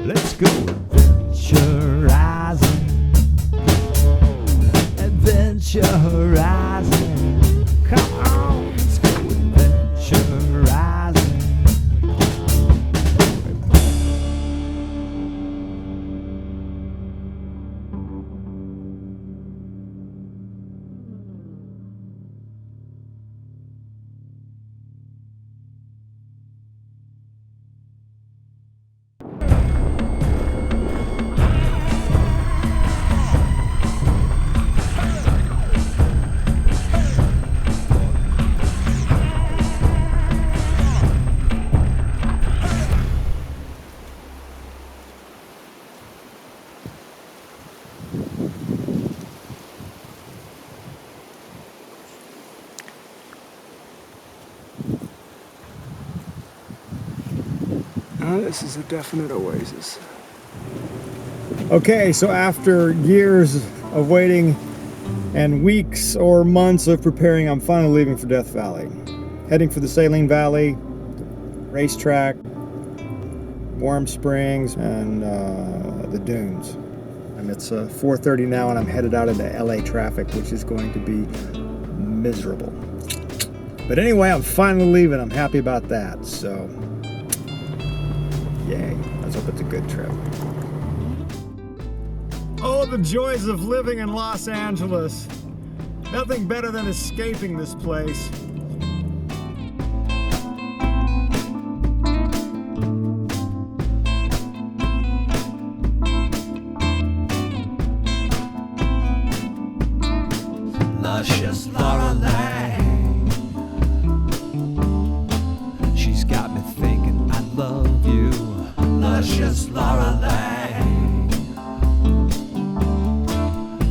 Let's go adventurizing. Adventurizing. Come on, let's go adventurizing. This is a definite oasis. Okay, so after years of waiting and weeks or months of preparing, I'm finally leaving for Death Valley. Heading for the Saline Valley, racetrack, Warm Springs, and the dunes. And it's 4:30 now, and I'm headed out into LA traffic, which is going to be miserable. But anyway, I'm finally leaving. I'm happy about that, so yay. Let's hope it's a good trip. Oh, the joys of living in Los Angeles. Nothing better than escaping this place. Luscious Lorelei, she's got me thinking I love you. Luscious Lorelei,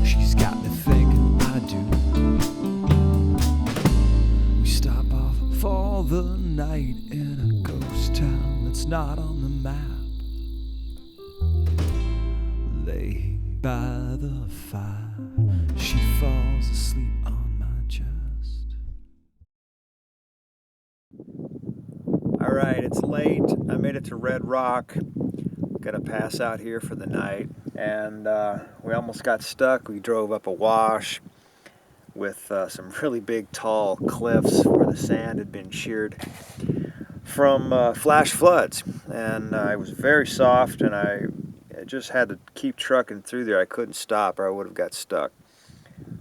she's got me thinking I do. We stop off for the night in a ghost town that's not on the map. Lay by the fire, she falls asleep on my chest. All right, it's late. I made it to Red Rock. Gonna pass out here for the night. And we almost got stuck. We drove up a wash with some really big, tall cliffs where the sand had been sheared from flash floods. And it was very soft, and I just had to keep trucking through there. I couldn't stop or I would have got stuck.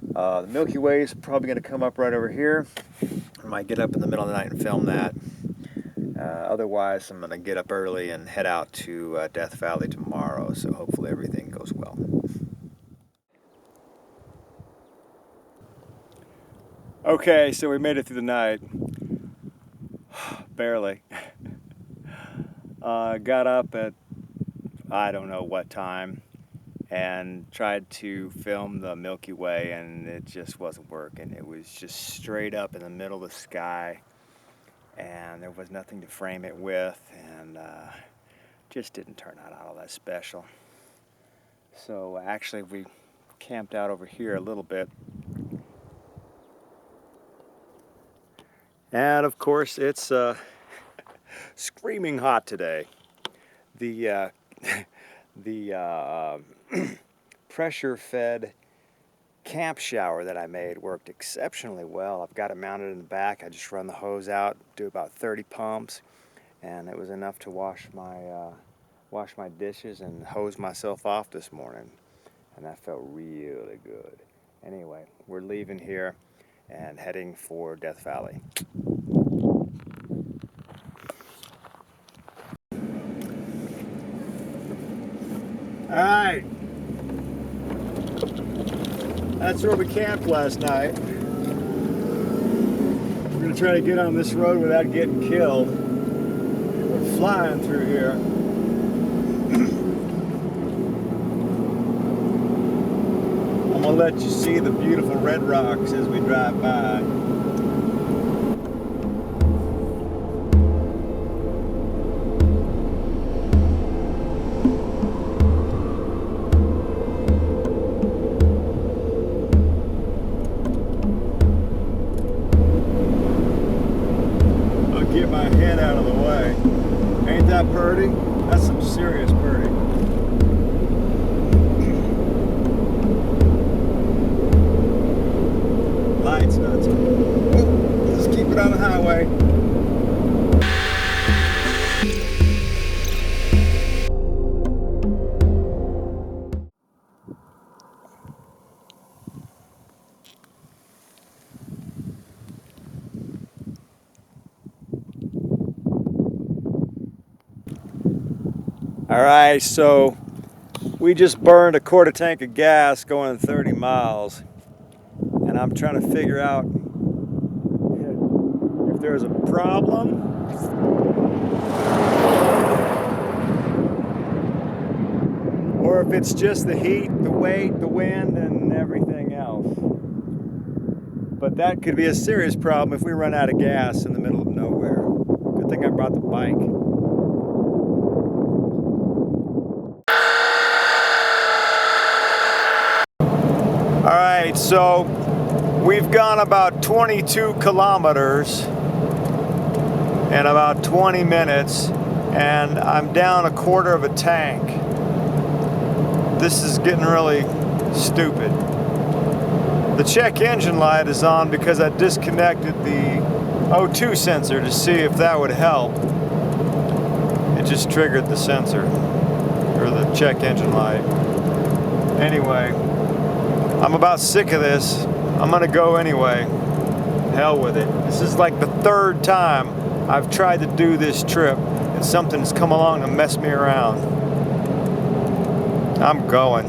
The Milky Way is probably going to come up right over here. I might get up in the middle of the night and film that. Otherwise, I'm going to get up early and head out to Death Valley tomorrow, so hopefully everything goes well. Okay, so we made it through the night. Barely. Got up at I don't know what time and tried to film the Milky Way, and it just wasn't working. It was just straight up in the middle of the sky, and there was nothing to frame it with, and just didn't turn out all that special. So actually we camped out over here a little bit. And of course it's screaming hot today. The pressure-fed camp shower that I made worked exceptionally well. I've got it mounted in the back. I just run the hose out, do about 30 pumps, and it was enough to wash my dishes and hose myself off this morning, and that felt really good. Anyway, we're leaving here and heading for Death Valley. All right, that's where we camped last night. We're gonna try to get on this road without getting killed. We're flying through here. I'm gonna let you see the beautiful red rocks as we drive by. Get my head out of the way. Ain't that pretty? That's some serious birdie. Lights nuts. Oh, just keep it on the highway. All right, so we just burned a quarter tank of gas going 30 miles, and I'm trying to figure out if there's a problem or if it's just the heat, the weight, the wind, and everything else. But that could be a serious problem if we run out of gas in the middle of nowhere. Good thing I brought the bike. All right, so we've gone about 22 kilometers in about 20 minutes, and I'm down a quarter of a tank. This is getting really stupid. The check engine light is on because I disconnected the O2 sensor to see if that would help. It just triggered the sensor, or the check engine light. Anyway, I'm about sick of this. I'm gonna go anyway. Hell with it. This is like the third time I've tried to do this trip and something's come along and messed me around. I'm going.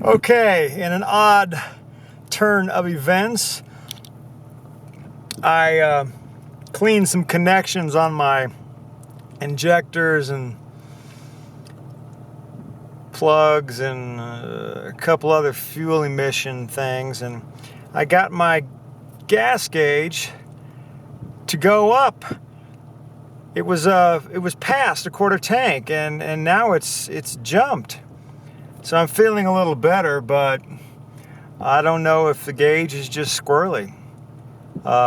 Okay, in an odd turn of events, I cleaned some connections on my injectors and plugs and a couple other fuel emission things, and I got my gas gauge to go up. It was past a quarter tank, and now it's jumped. So I'm feeling a little better, but I don't know if the gauge is just squirrely.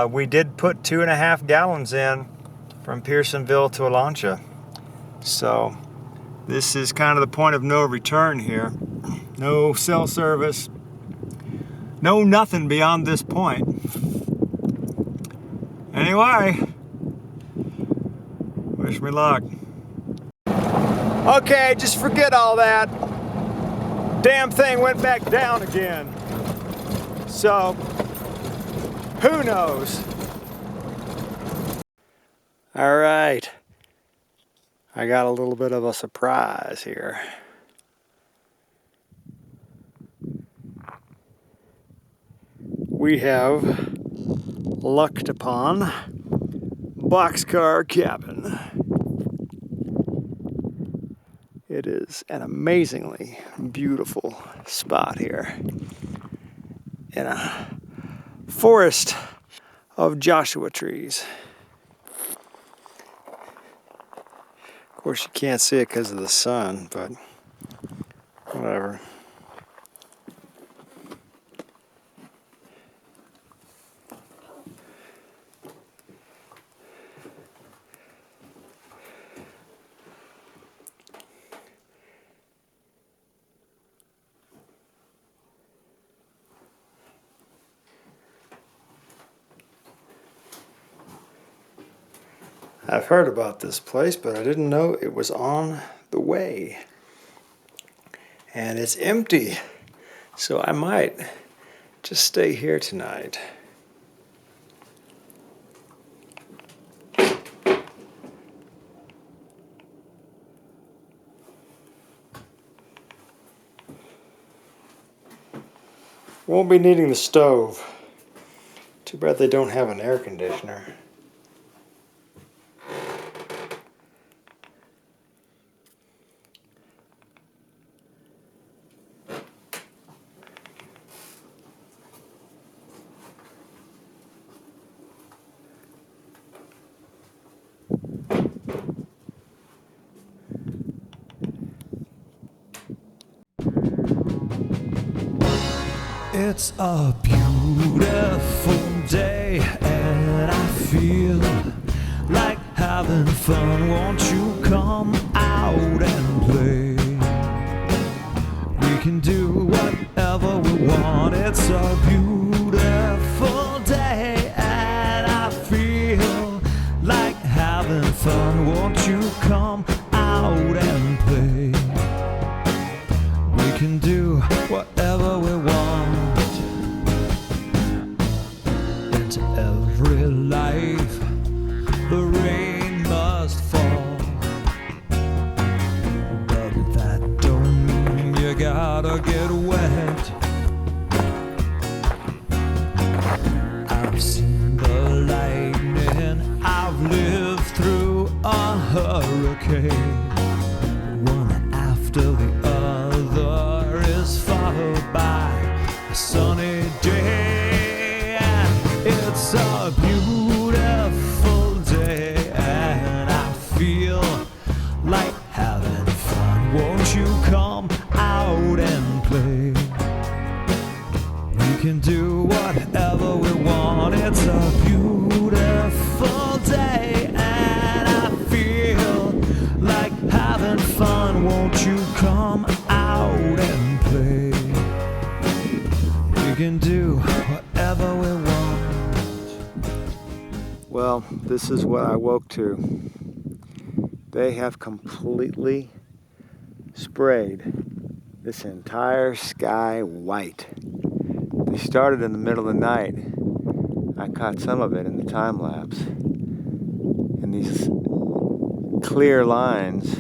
We did put 2.5 gallons in from Pearsonville to Alancha. So this is kind of the point of no return here. No cell service, no nothing beyond this point. Anyway, wish me luck. Okay, just forget all that. Damn thing went back down again. So, who knows? All right. I got a little bit of a surprise here. We have lucked upon Boxcar Cabin. It is an amazingly beautiful spot here in a forest of Joshua trees. Of course, you can't see it because of the sun, but whatever. I've heard about this place, but I didn't know it was on the way. And it's empty, so I might just stay here tonight. Won't be needing the stove. Too bad they don't have an air conditioner. It's a beautiful day and I feel like having fun. Won't you come out and play? We can do whatever we want. It's a beautiful day and I feel like having fun. Won't you come out and play? We can do whatever we want. Into every life the rain must fall, but that don't mean you gotta get wet. I've seen the lightning, I've lived through a hurricane. One after the other is followed by a sunny day. It's a beautiful day and I feel like having fun. Won't you come out and play? We can do whatever we want. It's a beautiful day and I feel like having fun. Won't you come out and play? We can do whatever we want. Well, this is what I woke to. They have completely sprayed this entire sky white. They started in the middle of the night. I caught some of it in the time lapse. And these clear lines,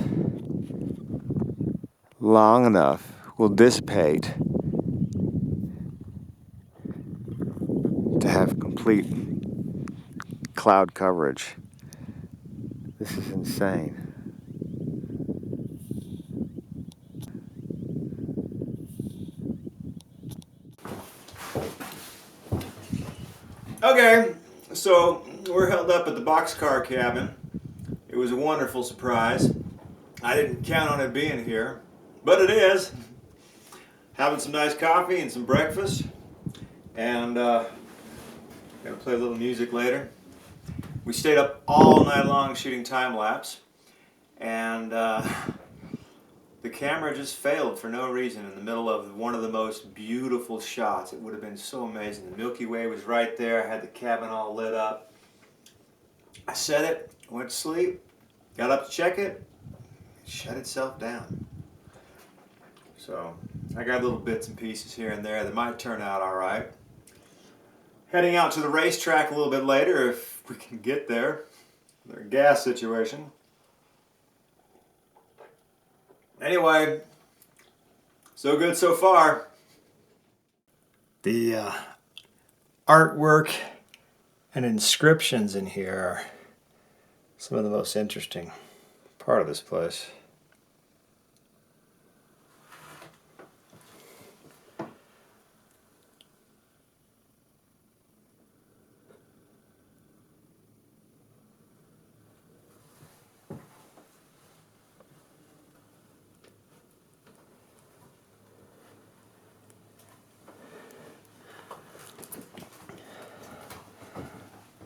long enough, will dissipate to have complete cloud coverage. This is insane. Okay, so we're held up at the boxcar cabin. It was a wonderful surprise. I didn't count on it being here, but it is. Having some nice coffee and some breakfast, and gonna play a little music later. We stayed up all night long shooting time lapse, and the camera just failed for no reason in the middle of one of the most beautiful shots. It would have been so amazing. The Milky Way was right there. I had the cabin all lit up. I set it, went to sleep, got up to check it, it shut itself down. So I got little bits and pieces here and there that might turn out all right. Heading out to the racetrack a little bit later if we can get there. Their gas situation. Anyway, so good so far. The artwork and inscriptions in here are some of the most interesting part of this place.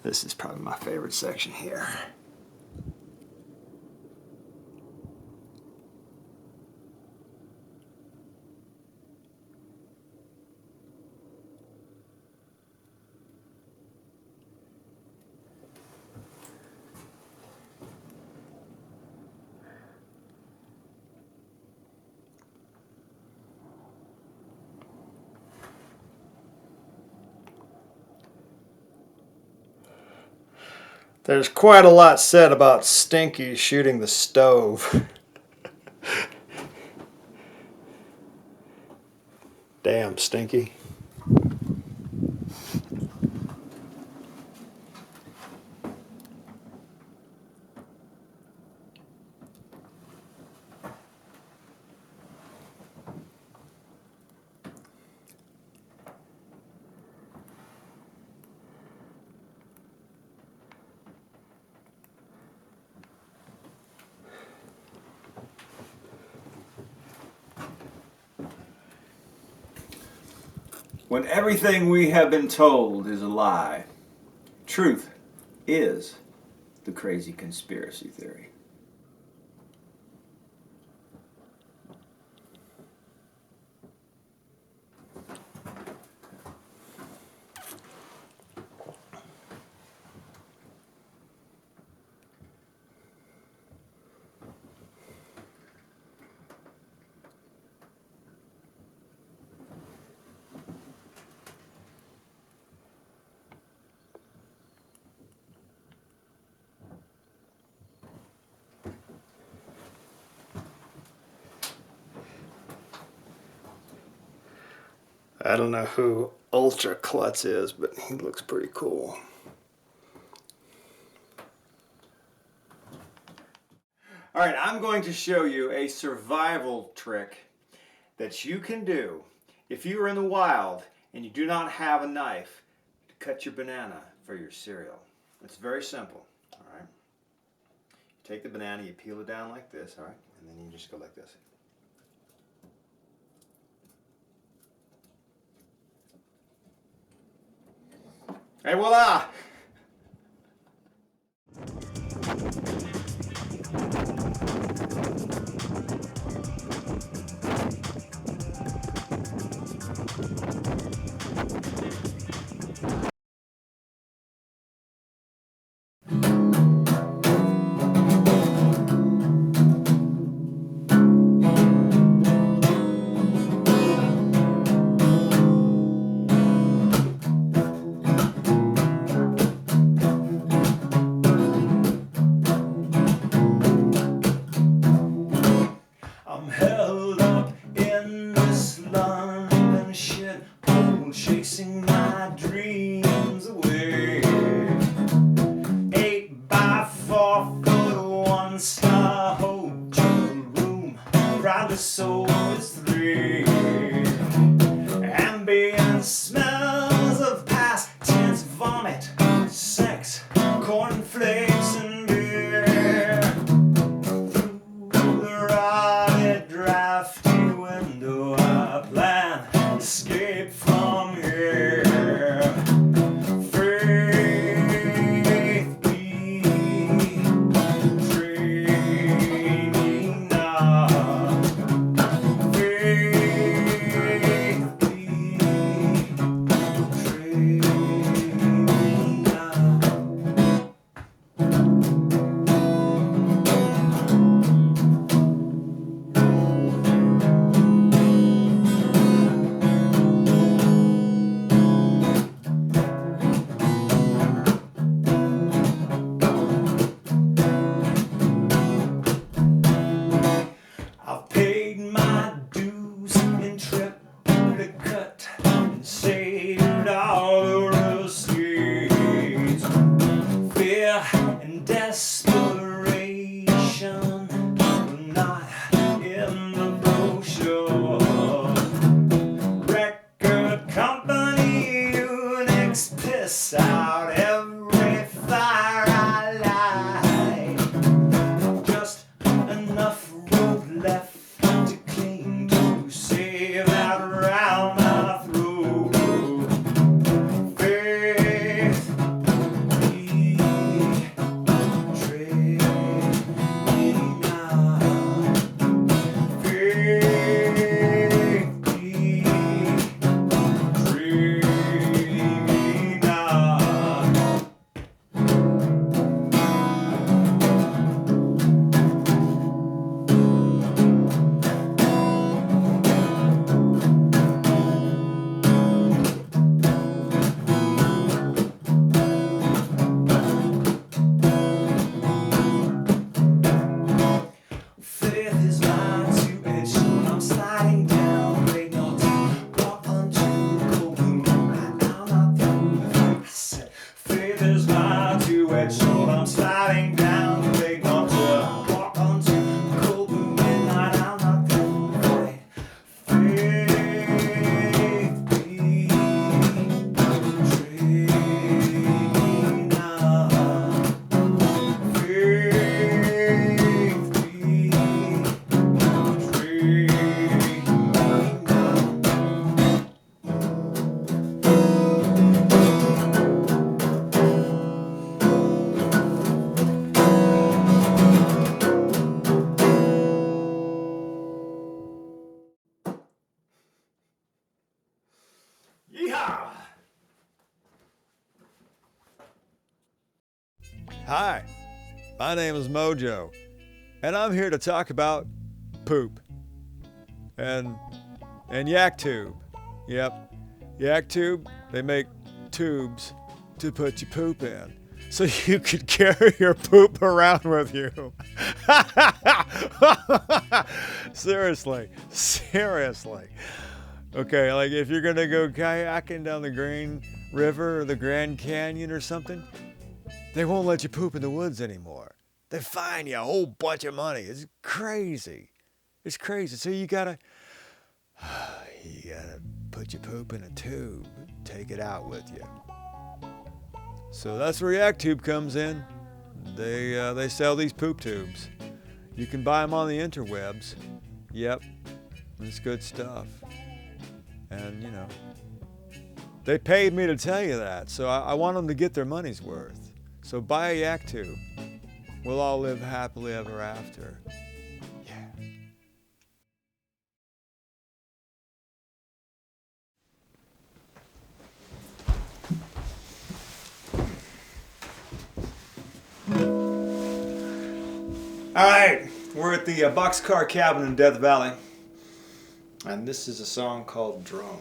This is probably my favorite section here. There's quite a lot said about Stinky shooting the stove. Damn, Stinky. When everything we have been told is a lie, truth is the crazy conspiracy theory. I don't know who Ultra Klutz is, but he looks pretty cool. All right, I'm going to show you a survival trick that you can do if you are in the wild and you do not have a knife to cut your banana for your cereal. It's very simple, all right? You take the banana, you peel it down like this, all right? And then you just go like this. Et voila! I'm held up in this London shit hole, chasing my dreams away. 8x4 1-star hotel room, proudly sold as 3. Ambient smells of past tense vomit, sex, cornflakes and beer. Through the rotted drafty window I plan escape from here. Faith be training now. Faith be training now. Hi, my name is Mojo, and I'm here to talk about poop and yak tube. Yep, yak tube. They make tubes to put your poop in, so you could carry your poop around with you. Seriously. Okay, like if you're gonna go kayaking down the Green River or the Grand Canyon or something, they won't let you poop in the woods anymore. They fine you a whole bunch of money. It's crazy. It's crazy. So you gotta put your poop in a tube, take it out with you. So that's where Yak Tube comes in. They sell these poop tubes. You can buy them on the interwebs. Yep, it's good stuff. And you know, they paid me to tell you that, so I want them to get their money's worth. So buy a Yak Tube. We'll all live happily ever after. Yeah. All right, we're at the Boxcar Cabin in Death Valley, and this is a song called Drone.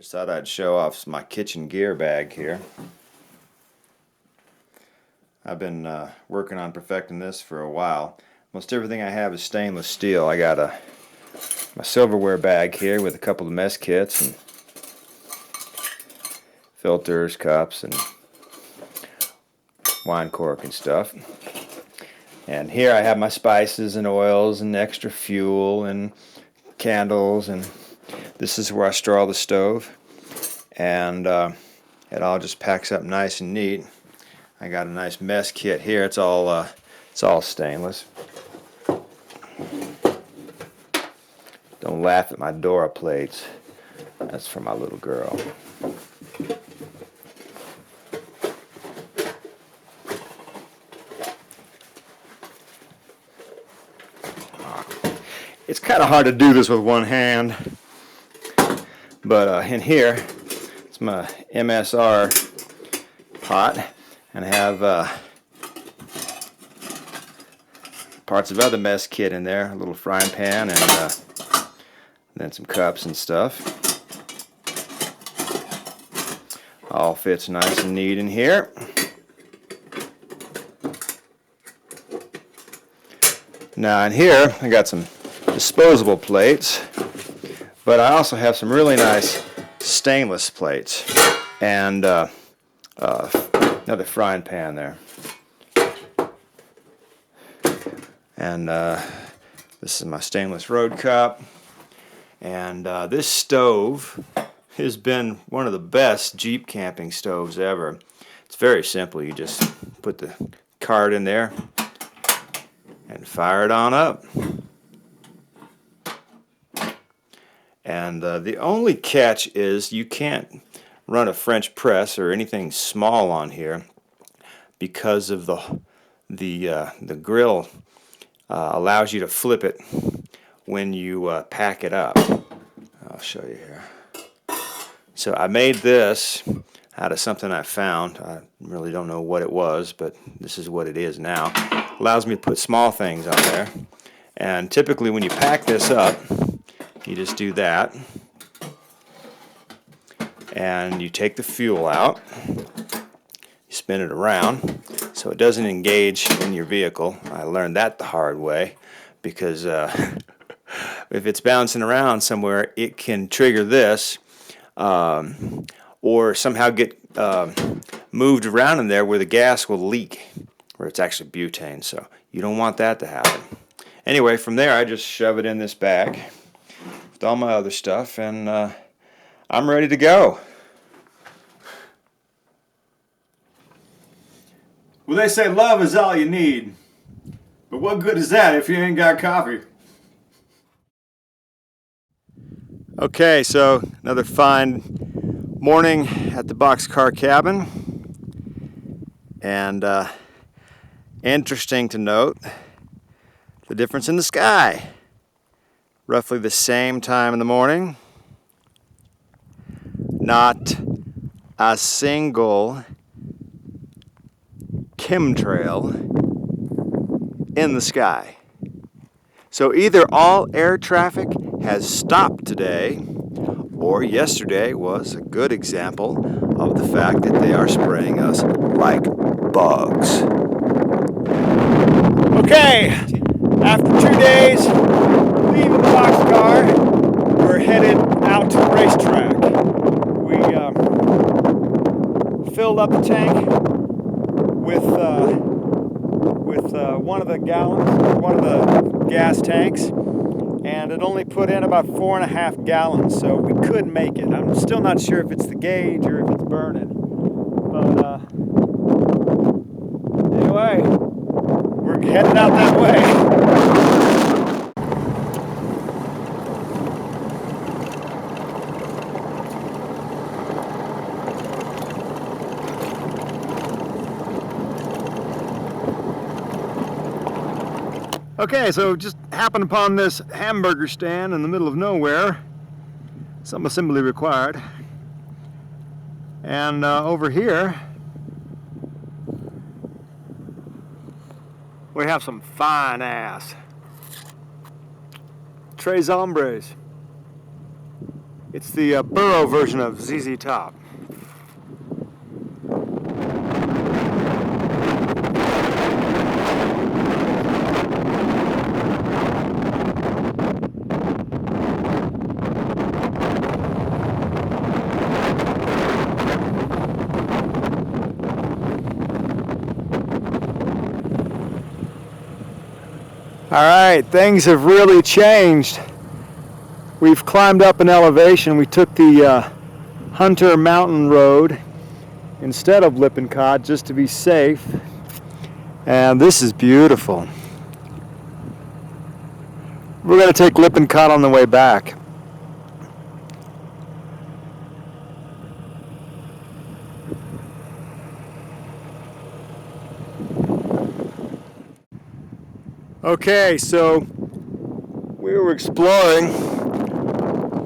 Just thought I'd show off my kitchen gear bag here. I've been working on perfecting this for a while. Most everything I have is stainless steel. I got my silverware bag here with a couple of mess kits and filters, cups, and wine cork and stuff. And here I have my spices and oils and extra fuel and candles, and this is where I store all the stove, and it all just packs up nice and neat. I got a nice mess kit here. It's all stainless. Don't laugh at my Dora plates. That's for my little girl. It's kind of hard to do this with one hand, but in here, it's my MSR pot, and I have parts of other mess kit in there, a little frying pan, and then some cups and stuff. All fits nice and neat in here. Now in here, I got some disposable plates, but I also have some really nice stainless plates and another frying pan there. And this is my stainless road cup. And this stove has been one of the best Jeep camping stoves ever. It's very simple. You just put the card in there and fire it on up. And the only catch is you can't run a French press or anything small on here because of the grill allows you to flip it when you pack it up. I'll show you here. So I made this out of something I found. I really don't know what it was, but this is what it is now. Allows me to put small things on there. And typically when you pack this up, you just do that, and you take the fuel out, you spin it around so it doesn't engage in your vehicle. I learned that the hard way, because if it's bouncing around somewhere, it can trigger this or somehow get moved around in there where the gas will leak, where it's actually butane, so you don't want that to happen. Anyway, from there I just shove it in this bag with all my other stuff, and I'm ready to go. Well, they say love is all you need, but what good is that if you ain't got coffee? Okay, so another fine morning at the boxcar cabin, and interesting to note the difference in the sky. Roughly the same time in the morning. Not a single chemtrail in the sky. So either all air traffic has stopped today, or yesterday was a good example of the fact that they are spraying us like bugs. Okay, after 2 days, leaving the boxcar, we're headed out to the racetrack. We filled up the tank with one of the gallons, one of the gas tanks, and it only put in about 4.5 gallons, so we could make it. I'm still not sure if it's the gauge or if it's burning, but anyway, we're headed out that way. Okay, so just happened upon this hamburger stand in the middle of nowhere. Some assembly required. And over here, we have some fine ass Tres Hombres. It's the burrow version of ZZ Top. All right, things have really changed. We've climbed up an elevation. We took the Hunter Mountain Road instead of Lippincott just to be safe. And this is beautiful. We're going to take Lippincott on the way back. Okay, so we were exploring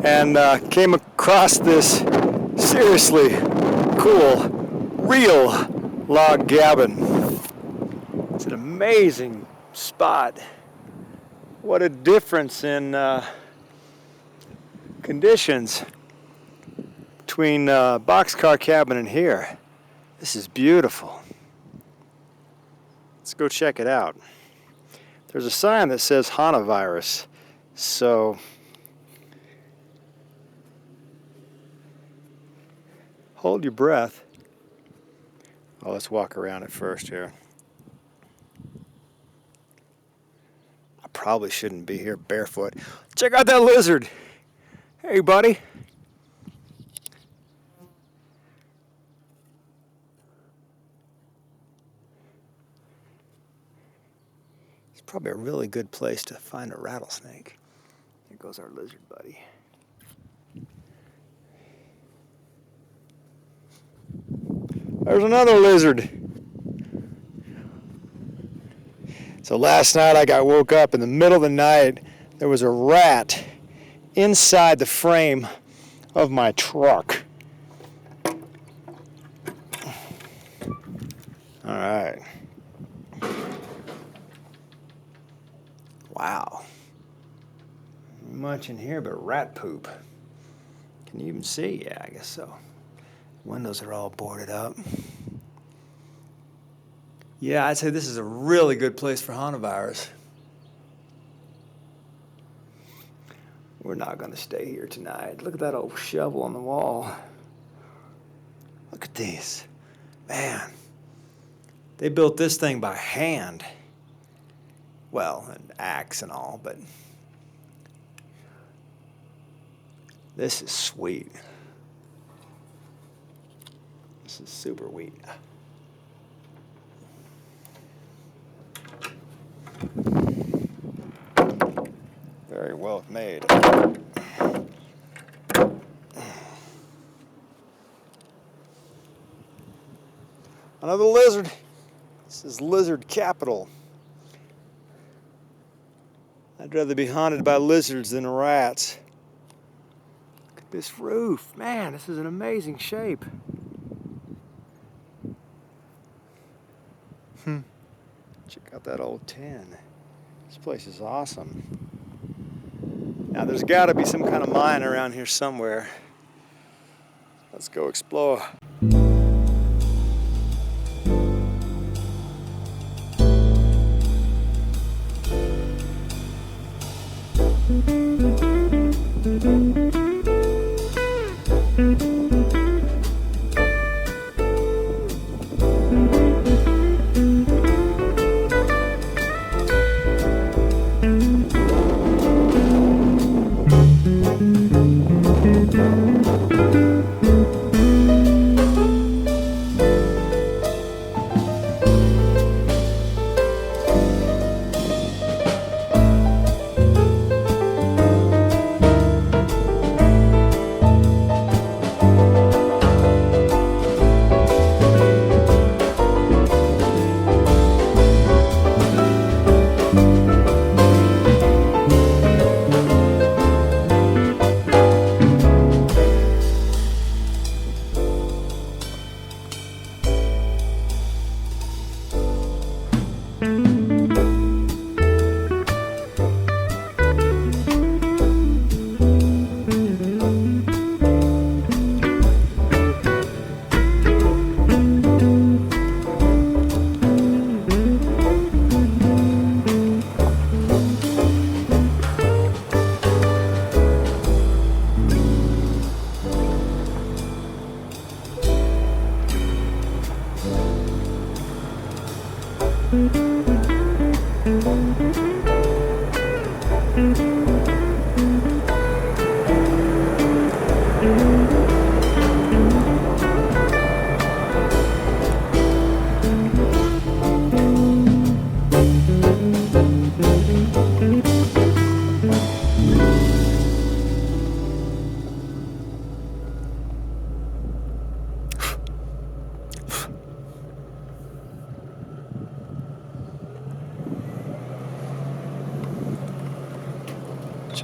and came across this seriously cool, real log cabin. It's an amazing spot. What a difference in conditions between boxcar cabin and here. This is beautiful. Let's go check it out. There's a sign that says Hanavirus, so hold your breath. Oh, let's walk around it first here. I probably shouldn't be here barefoot. Check out that lizard. Hey, buddy. Probably a really good place to find a rattlesnake. Here goes our lizard buddy. There's another lizard. So last night I got woke up in the middle of the night. There was a rat inside the frame of my truck. All right. Wow. Not much in here but rat poop. Can you even see? Yeah, I guess so. Windows are all boarded up. Yeah, I'd say this is a really good place for Hanavirus. We're not going to stay here tonight. Look at that old shovel on the wall. Look at these. Man, they built this thing by hand. Well, an axe and all, but this is sweet. This is super sweet. Very well made. Another lizard. This is lizard capital. I'd rather be haunted by lizards than rats. Look at this roof. Man, this is an amazing shape. Check out that old tin. This place is awesome. Now there's got to be some kind of mine around here somewhere. Let's go explore.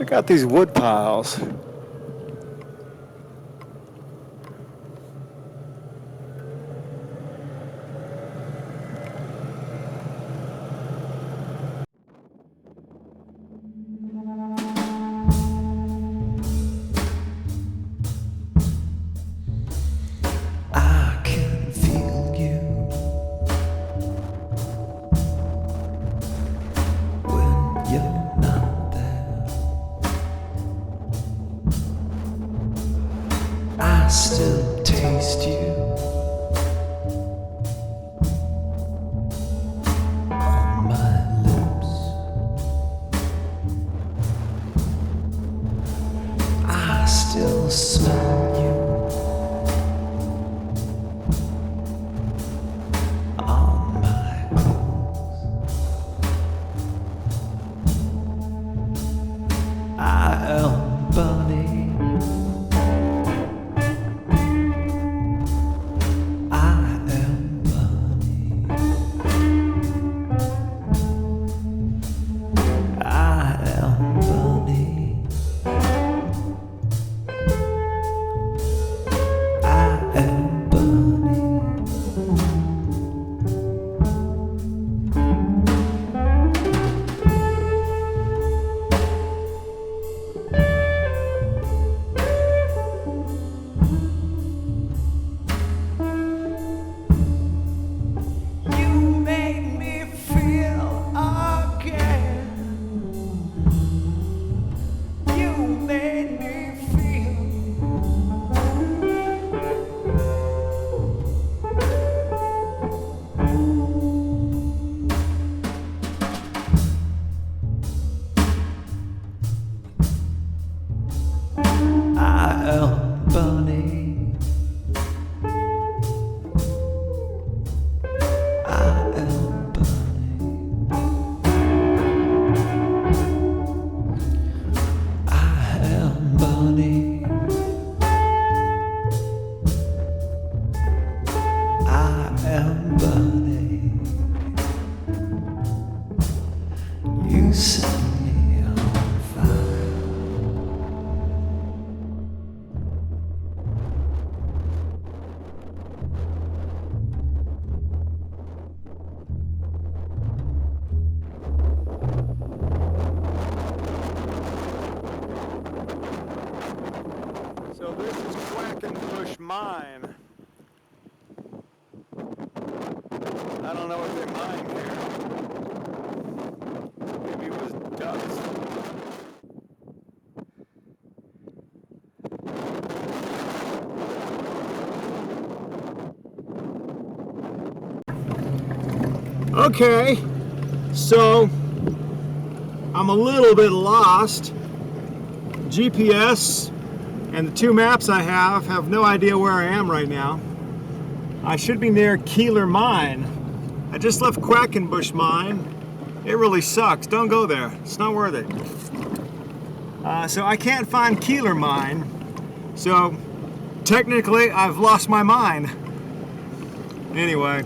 Check out these wood piles. I can feel you when you're not there. I still taste you on my lips. I still smell you on my clothes. I am Bunny. I am Bunny. I am Bunny. I am Bunny. You made me feel again. You made me feel. I am Bunny. I am Bunny. I am Bunny. I am Bunny. You set me on fire. So this is Quackenbush Mine. I don't know what they mine here. Maybe it was dust. Okay, so I'm a little bit lost. GPS and the two maps I have no idea where I am right now. I should be near Keeler Mine. I just left Quackenbush Mine. It really sucks. Don't go there. It's not worth it. So I can't find Keeler Mine. So technically I've lost my mine. Anyway.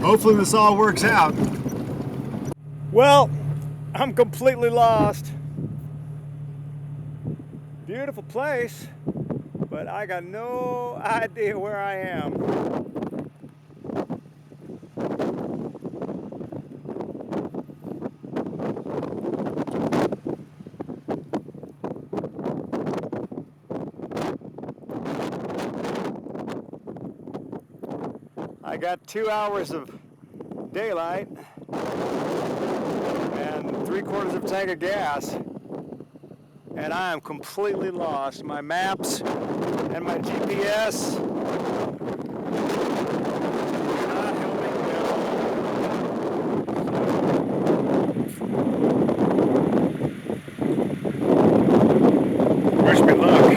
Hopefully this all works out. Well, I'm completely lost. Beautiful place, but I got no idea where I am. I got 2 hours of daylight and 3/4 of a tank of gas, and I am completely lost. My maps and my GPS are not helping me at all. Wish me luck.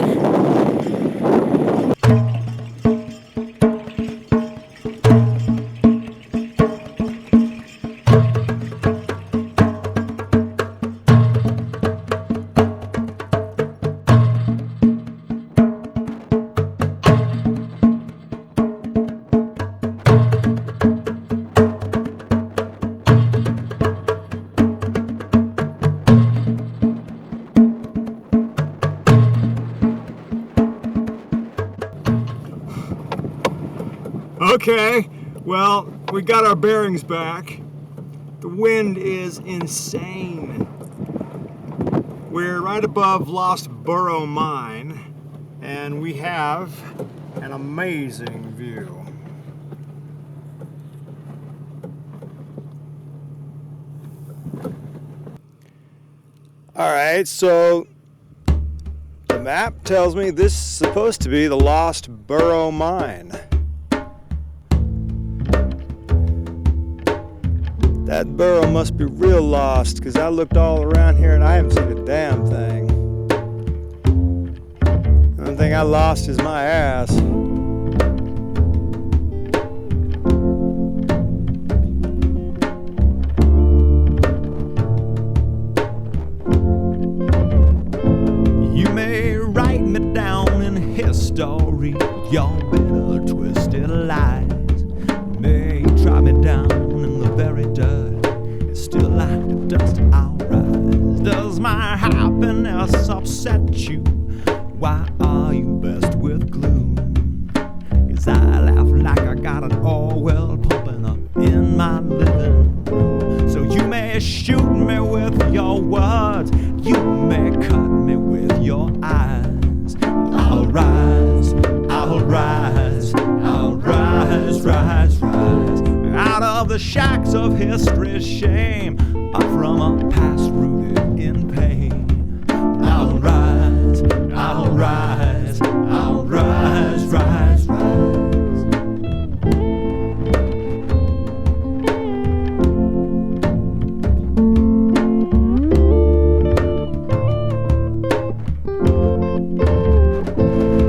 Okay, well, we got our bearings back. The wind is insane. We're right above Lost Burrow Mine, and we have an amazing view. All right, so the map tells me this is supposed to be the Lost Burrow Mine. That burrow must be real lost, because I looked all around here and I haven't seen a damn thing. The only thing I lost is my ass. You may write me down in history with your bitter, twisted lies. You may try me down in the very dirt, and still like the dust I'll rise. Does my happiness upset you? Why are you best with gloom? 'Cause I laugh like I got an oil well pumping up in my living room. So you may shoot me with your words, you may cut me with your eyes. I'll rise, I'll rise, I'll rise, rise, rise. Out of the shacks of history's shame, up from a past rooted in pain. I'll rise, I'll rise, I'll rise, rise, rise.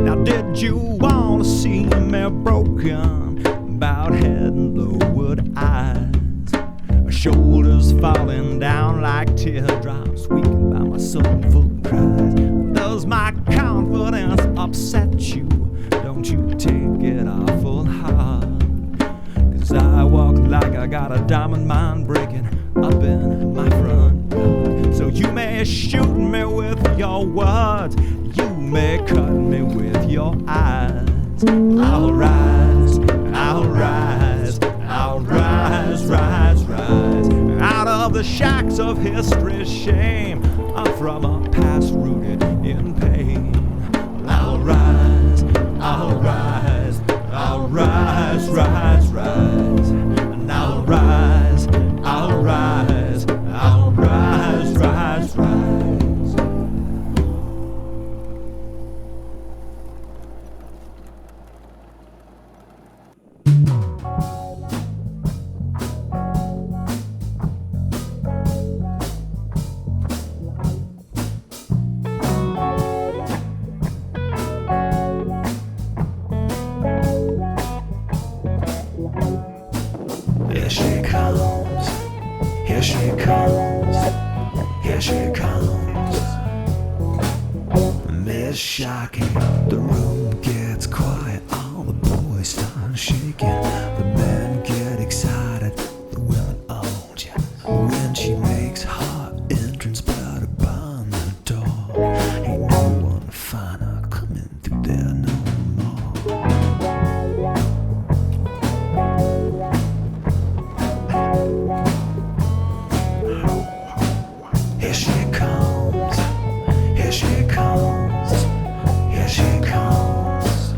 Now did you wanna see me broken, bowed head and lowered eyes, shoulders falling down like teardrops, weakened by my soulful cries? Does my confidence upset you? Don't you take it awful hard, 'cause I walk like I got a diamond mine breaking up in my front yard. So you may shoot me with your words, you may cut me with your eyes. I'll rise, I'll rise, I'll rise, rise, rise. Out of the shacks of history's shame, I'm from a past rooted in pain. I'll rise, I'll rise, I'll rise, rise, rise. And I'll rise, I'll rise, I'll rise, rise, rise. Here she comes, here she comes, here she comes. Miss Shocking, the room gets quiet, all the boys start shaking. The men get excited, the women all just. When she makes her entrance, blood upon the door. Ain't no one finer coming through there no more. Here she comes, here she comes, here she comes.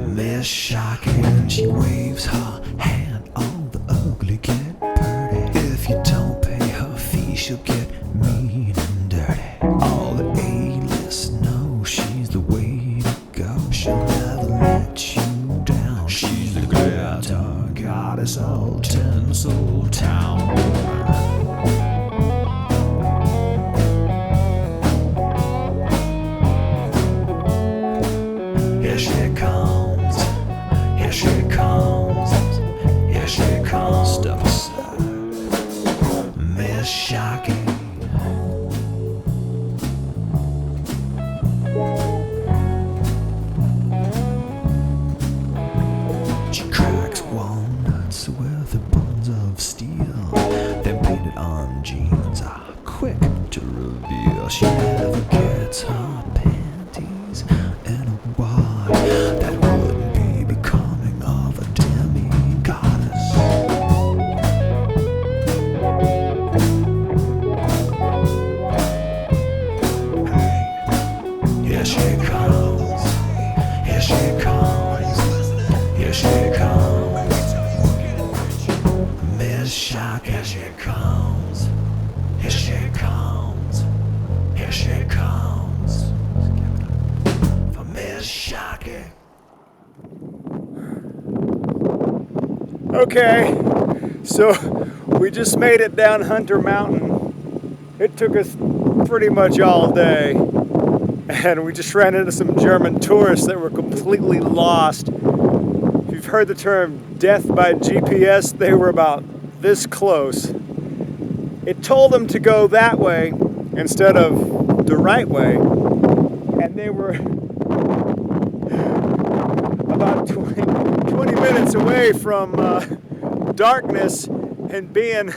Miss Shocking, she waves her hand, all the ugly get pretty. If you don't pay her fee, she'll get mean and dirty. All the A-list know she's the way to go. She'll never let you down. She's the glitter goddess of Tinsel Town. Here she comes, here she comes, here she comes. Step aside, Miss Shocking. She cracks walnuts with the buns of steel, then painted on jeans are quick to reveal. She never gets her panties in a wad that wouldn't be becoming Okay, so we just made it down Hunter Mountain. It took us pretty much all day, and we just ran into some German tourists that were completely lost. If you've heard the term death by GPS, they were about this close. It told them to go that way instead of the right way, and they were about 20 minutes away from darkness and being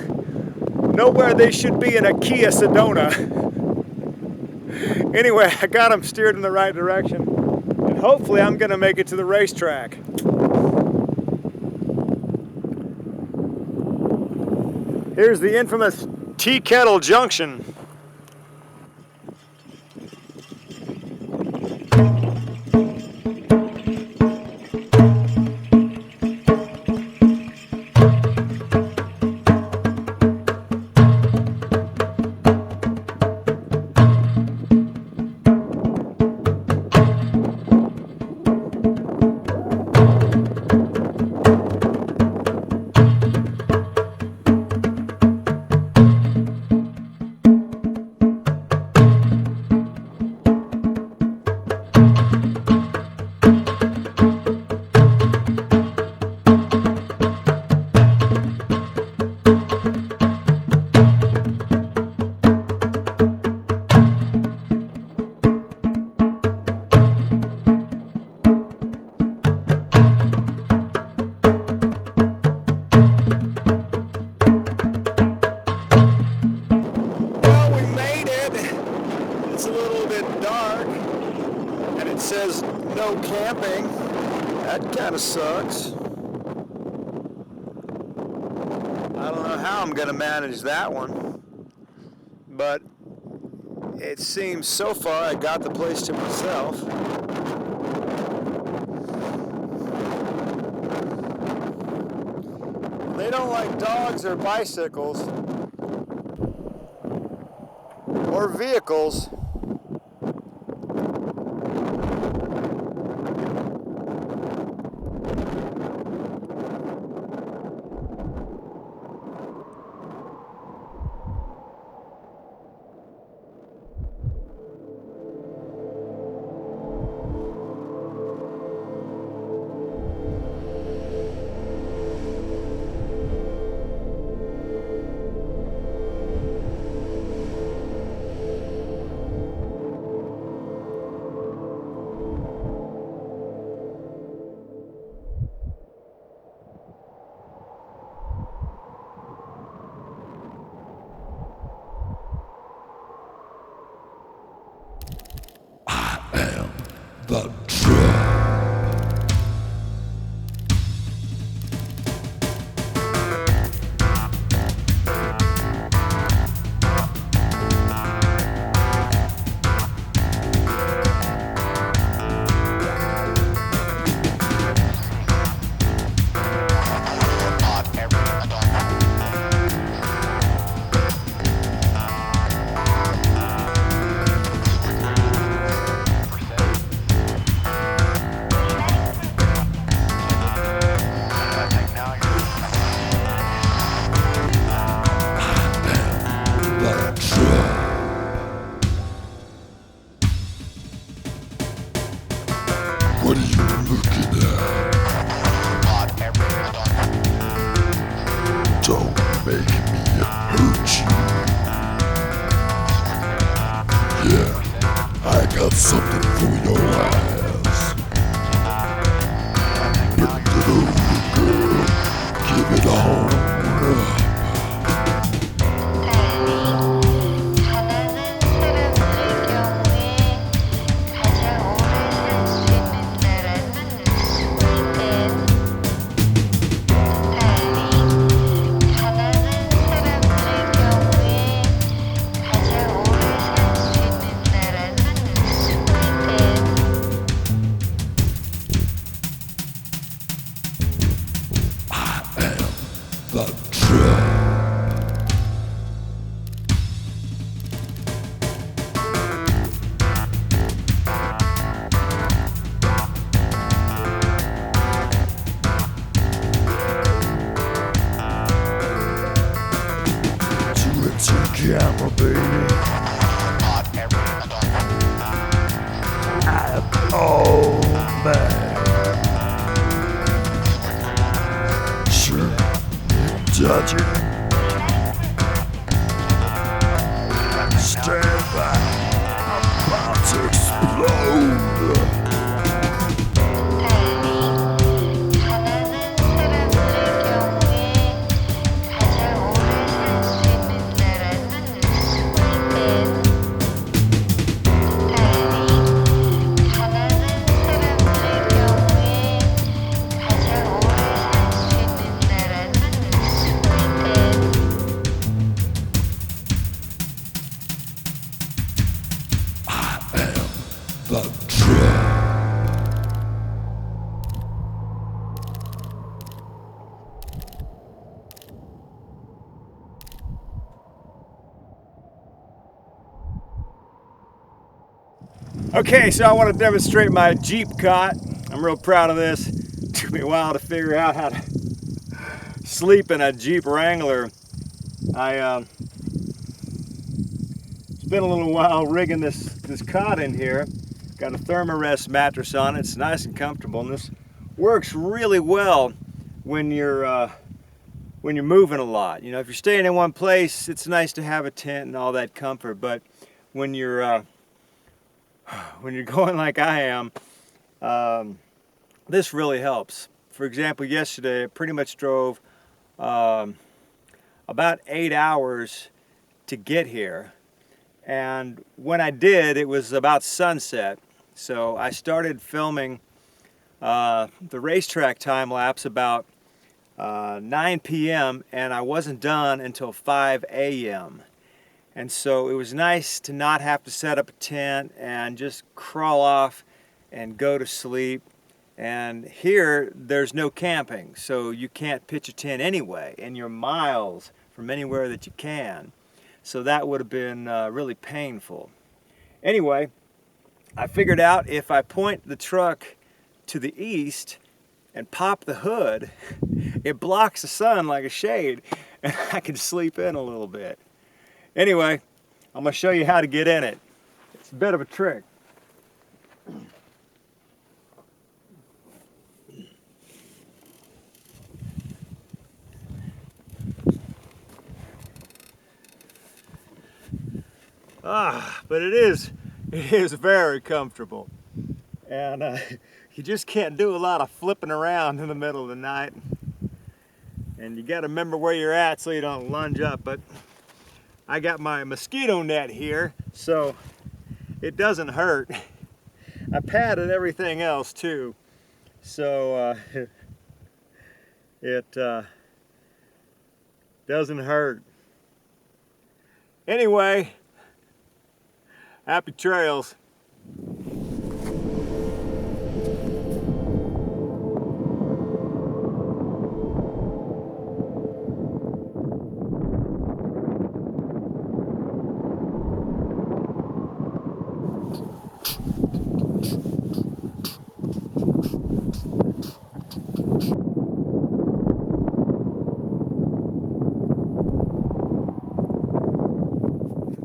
nowhere they should be in a Kia Sedona. Anyway, I got them steered in the right direction, and hopefully I'm gonna make it to the racetrack. Here's the infamous Tea Kettle Junction. It says no camping. That kind of sucks. I don't know how I'm going to manage that one, but it seems so far I got the place to myself. They don't like dogs or bicycles or vehicles. The truck. What are you looking at? Don't make me hurt you. Yeah, I got something for your ass. Bring it over, girl. Give it on. camera, baby. Oh, man. Sure. Touch it. Stand back. I'm about to explode. Okay, so I want to demonstrate my Jeep cot. I'm real proud of this. It took me a while to figure out how to sleep in a Jeep Wrangler. It's been a little while rigging this cot in here. Got a Thermarest mattress on it. It's nice and comfortable, and this works really well when you're moving a lot. You know, if you're staying in one place, it's nice to have a tent and all that comfort, but when you're going like I am, this really helps. For example, yesterday I pretty much drove about 8 hours to get here, and when I did, it was about sunset. So I started filming the racetrack time lapse about 9 p.m. and I wasn't done until 5 a.m. And so it was nice to not have to set up a tent and just crawl off and go to sleep. And here, there's no camping, so you can't pitch a tent anyway, and you're miles from anywhere that you can. So that would have been really painful. Anyway, I figured out if I point the truck to the east and pop the hood, it blocks the sun like a shade, and I can sleep in a little bit. Anyway, I'm going to show you how to get in it. It's a bit of a trick. But it is very comfortable. And you just can't do a lot of flipping around in the middle of the night. And you got to remember where you're at so you don't lunge up. But I got my mosquito net here, so it doesn't hurt. I padded everything else too, so it doesn't hurt. Anyway, happy trails.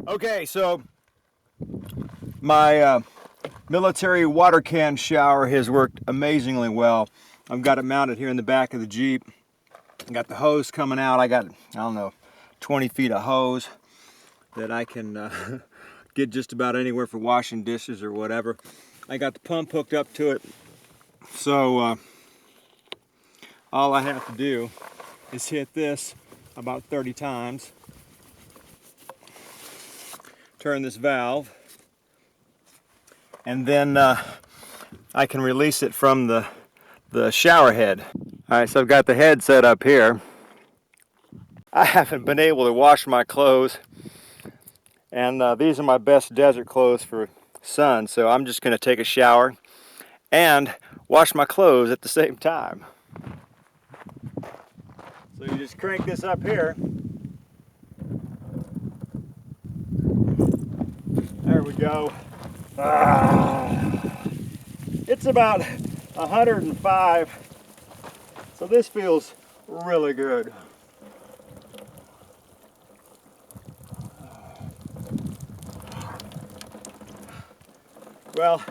Okay, so my military water can shower has worked amazingly well. I've got it mounted here in the back of the Jeep. I got the hose coming out. I got, I don't know, 20 feet of hose that I can get just about anywhere for washing dishes or whatever. I got the pump hooked up to it, so all I have to do is hit this about 30 times. Turn this valve, and then I can release it from the shower head. Alright, so I've got the head set up here. I haven't been able to wash my clothes, and these are my best desert clothes for sun, so I'm just going to take a shower and wash my clothes at the same time. So you just crank this up here. There we go. It's about 105, so this feels really good. Well,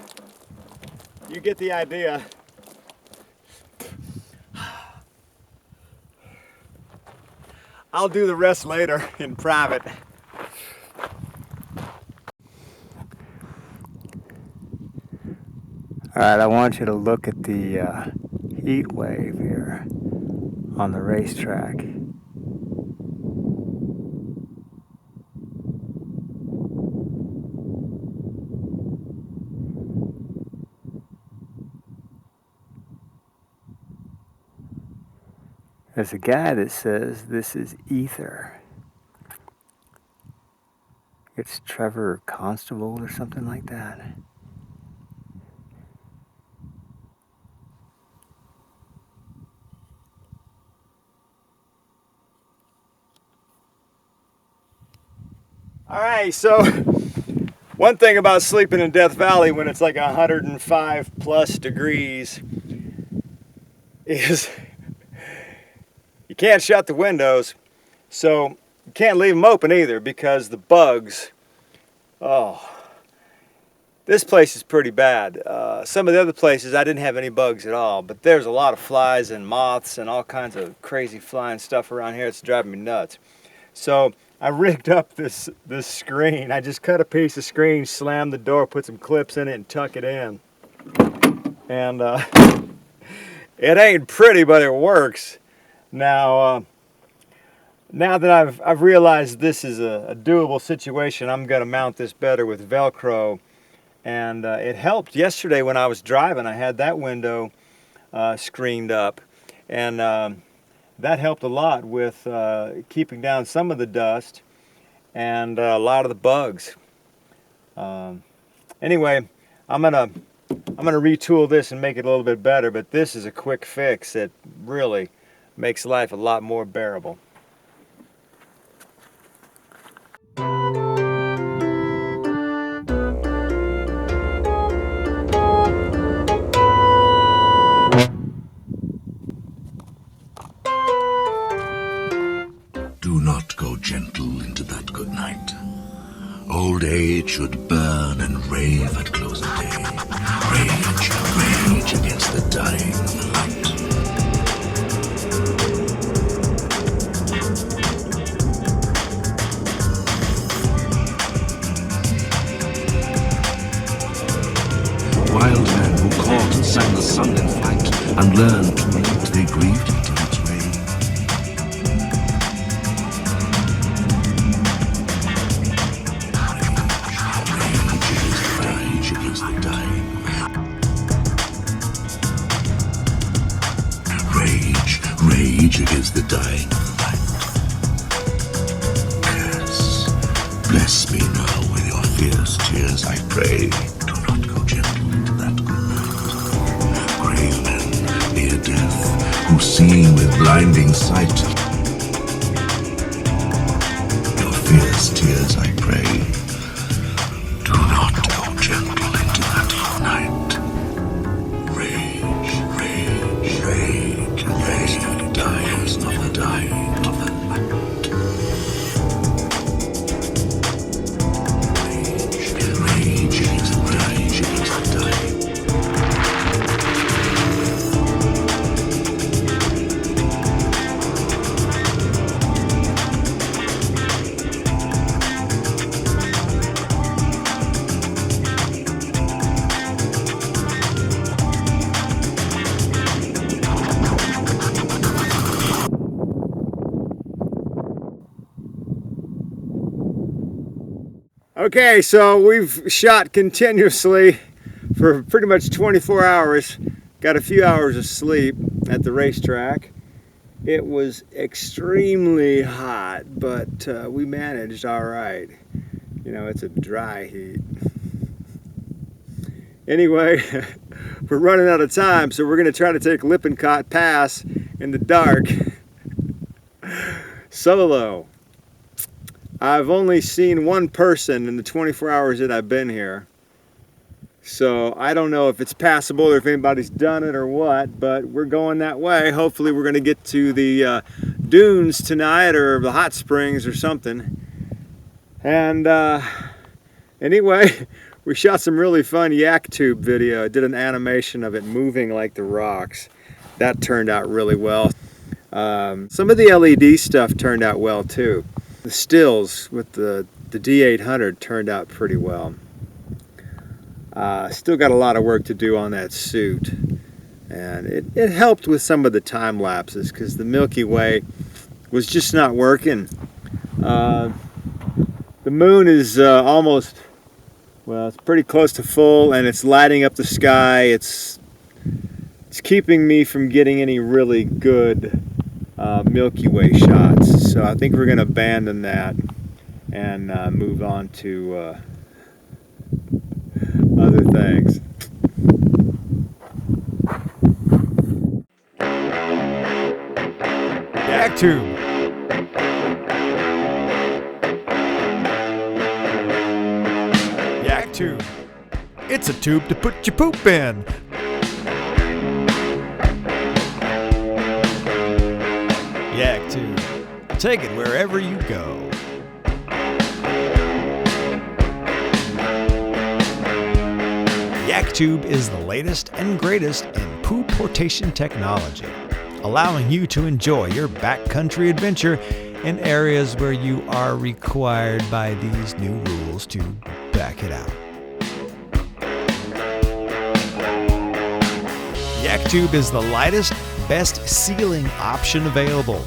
you get the idea. I'll do the rest later in private. All right, I want you to look at the heat wave here on the racetrack. There's a guy that says this is ether. It's Trevor Constable or something like that. All right, so one thing about sleeping in Death Valley when it's like 105 plus degrees is you can't shut the windows, so you can't leave them open either because the bugs, oh, this place is pretty bad. Some of the other places I didn't have any bugs at all, but there's a lot of flies and moths and all kinds of crazy flying stuff around here. It's driving me nuts. So I rigged up this screen. I just cut a piece of screen, slammed the door, put some clips in it, and tuck it in. And it ain't pretty, but it works. Now that I've realized this is a doable situation, I'm gonna mount this better with Velcro. And it helped yesterday when I was driving. I had that window screened up, and that helped a lot with keeping down some of the dust and a lot of the bugs. Anyway, I'm gonna retool this and make it a little bit better, but this is a quick fix that really makes life a lot more bearable. Do not go gentle into that good night. Old age should burn and rave at close of day. Rage, rage against the dying light. Wild men who caught and sang the sun in flight and learned too late they grieved it in its way. Rage against the dying. Rage, rage against the dying light. Yes, bless me now with your fierce tears, I pray. Do not go gentle into that good night. Grave men near death, who seeing with blinding sight, your fierce tears, I pray. Do not go gentle into that good night. Rage, rage, rage, rage of the dying, of the dying, of the light. Rage against the dying, against the dying. Okay, so we've shot continuously for pretty much 24 hours. Got a few hours of sleep at the racetrack. It was extremely hot, but we managed all right. You know, it's a dry heat. Anyway, we're running out of time, so we're going to try to take Lippincott Pass in the dark. Solo. I've only seen one person in the 24 hours that I've been here. So I don't know if it's passable or if anybody's done it or what, but we're going that way. Hopefully we're going to get to the dunes tonight or the hot springs or something. And anyway, We shot some really fun yak tube video. I did an animation of it moving like the rocks. That turned out really well. Some of the LED stuff turned out well too. The stills with the D800 turned out pretty well. Still got a lot of work to do on that suit. And it helped with some of the time lapses because the Milky Way was just not working. The moon is almost, well, it's pretty close to full, and it's lighting up the sky. It's keeping me from getting any really good Milky Way shots. So I think we're going to abandon that and move on to other things. Yak tube. Yak tube. It's a tube to put your poop in. Yak tube. Take it wherever you go. Yak tube is the latest and greatest in pooportation technology, allowing you to enjoy your backcountry adventure in areas where you are required by these new rules to back it out. Yak tube is the lightest, best sealing option available.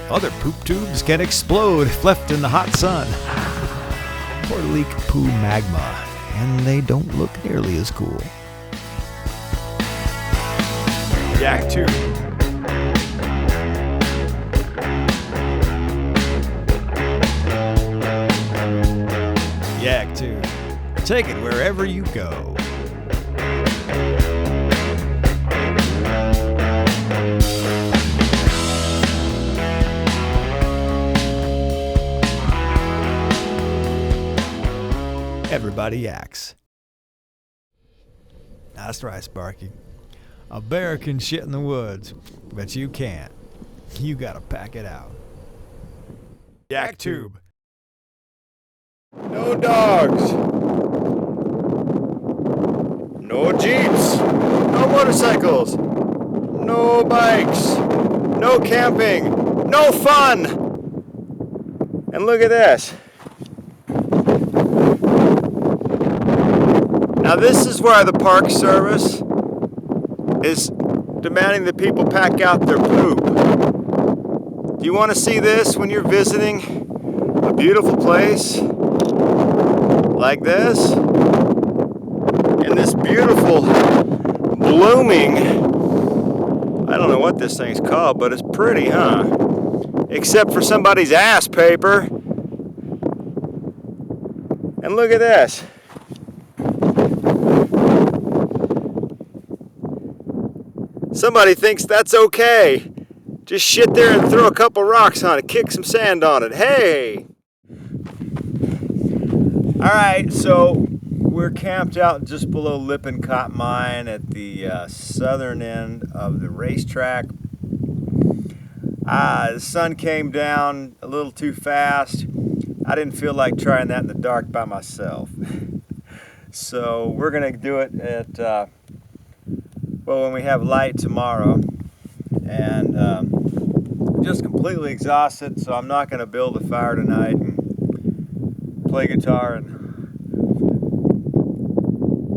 Other poop tubes can explode if left in the hot sun or leak poo magma, and they don't look nearly as cool. Yak tube. Yak tube. Take it wherever you go. Everybody yaks. That's right, Sparky. A bear can shit in the woods, but you can't. You gotta pack it out. Yak tube. No dogs. No jeeps. No motorcycles. No bikes. No camping. No fun. And look at this. Now this is where the Park Service is demanding that people pack out their poop. Do you want to see this when you're visiting a beautiful place like this? And this beautiful, blooming, I don't know what this thing's called, but it's pretty, huh? Except for somebody's ass paper. And look at this. Somebody thinks that's okay. Just shit there and throw a couple rocks on it, kick some sand on it. Hey! Alright, so we're camped out just below Lippincott Mine at the southern end of the racetrack. The sun came down a little too fast. I didn't feel like trying that in the dark by myself. So we're going to do it at well, when we have light tomorrow, and just completely exhausted, so I'm not going to build a fire tonight and play guitar and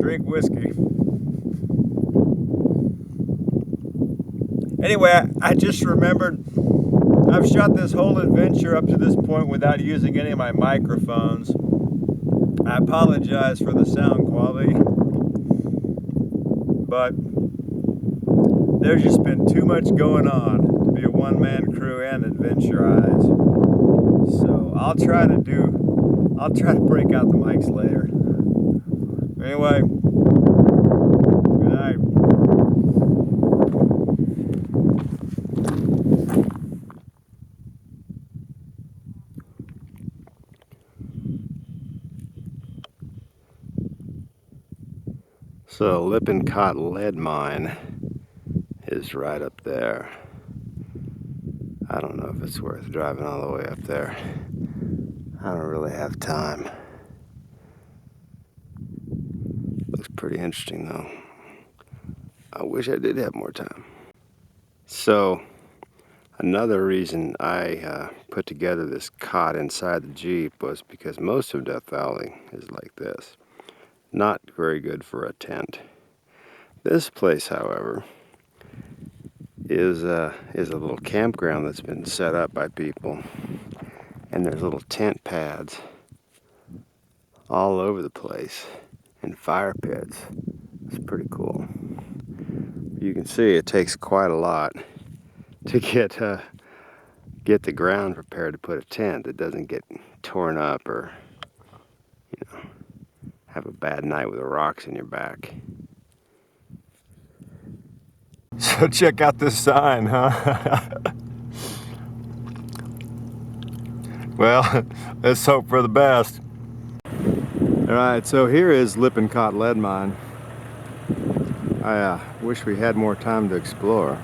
drink whiskey. Anyway, I just remembered I've shot this whole adventure up to this point without using any of my microphones. I apologize for the sound quality, but there's just been too much going on to be a one-man crew and Adventurize. So I'll try to break out the mics later. Anyway, good night. So Lippincott lead mine is right up there. I don't know if it's worth driving all the way up there. I don't really have time. pretty interesting though. I wish I did have more time. So another reason I put together this cot inside the Jeep was because most of Death Valley is like this. Not very good for a tent. This place, however, is a little campground that's been set up by people. And there's little tent pads all over the place and fire pits. It's pretty cool. You can see it takes quite a lot to get the ground prepared to put a tent that doesn't get torn up or, you know, have a bad night with the rocks in your back. So check out this sign, huh? Well, let's hope for the best. Alright, so here is Lippincott Lead Mine. I wish we had more time to explore.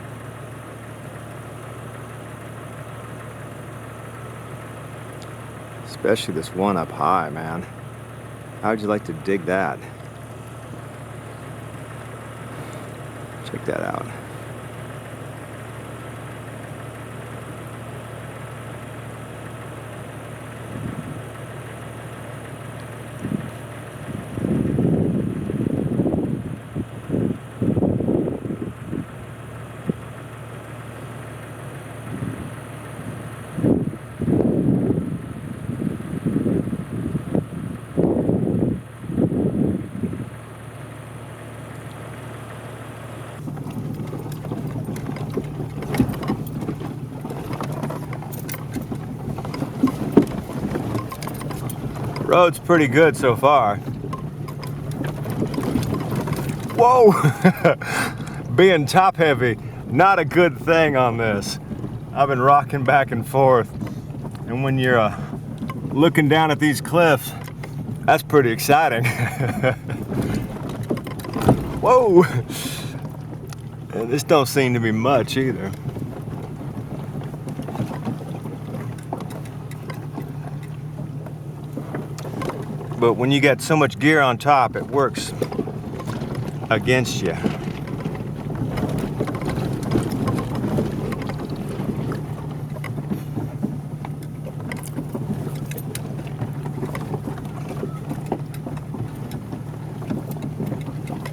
Especially this one up high, man. How'd you like to dig that? Check that out. Road's pretty good so far. Whoa! Being top heavy, not a good thing on this. I've been rocking back and forth. And when you're looking down at these cliffs, that's pretty exciting. Whoa! And this don't seem to be much either. But when you get so much gear on top, it works against you.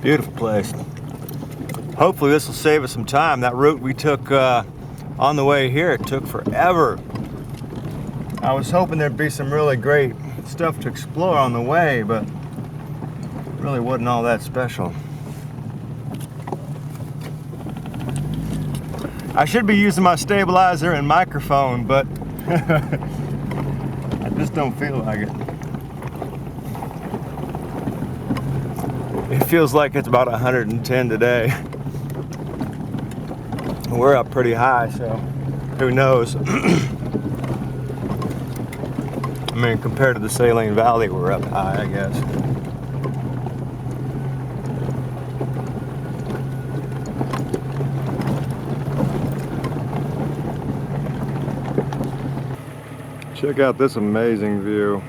Beautiful place. Hopefully this will save us some time. That route we took on the way here, it took forever. I was hoping there'd be some really great stuff to explore on the way, but it really wasn't all that special. I should be using my stabilizer and microphone, but I just don't feel like it. It feels like it's about 110 today. We're up pretty high, so who knows? I mean, compared to the Saline Valley, we're up high, I guess. Check out this amazing view.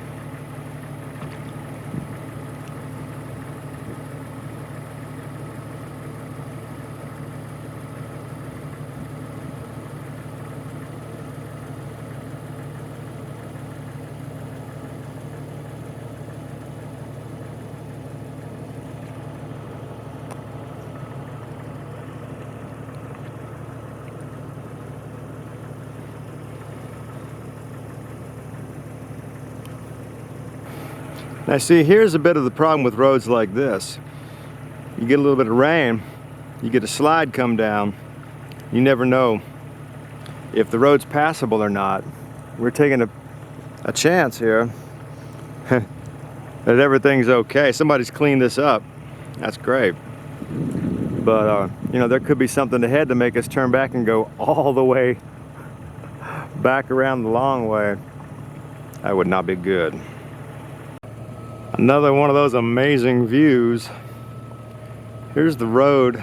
Now see, here's a bit of the problem with roads like this. You get a little bit of rain, you get a slide come down, you never know if the road's passable or not. We're taking a chance here that everything's okay. Somebody's cleaned this up. That's great. But you know, there could be something ahead to make us turn back and go all the way back around the long way. That would not be good. Another one of those amazing views. Here's the road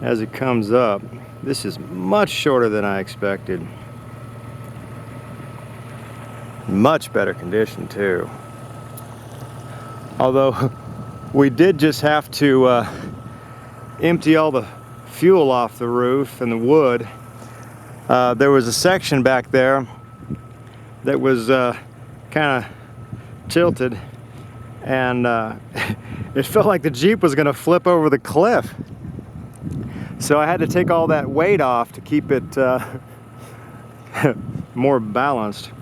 as it comes up. This is much shorter than I expected. Much better condition too. Although We did just have to empty all the fuel off the roof and the wood. There was a section back there that was kind of tilted, and it felt like the Jeep was going to flip over the cliff. So I had to take all that weight off to keep it more balanced.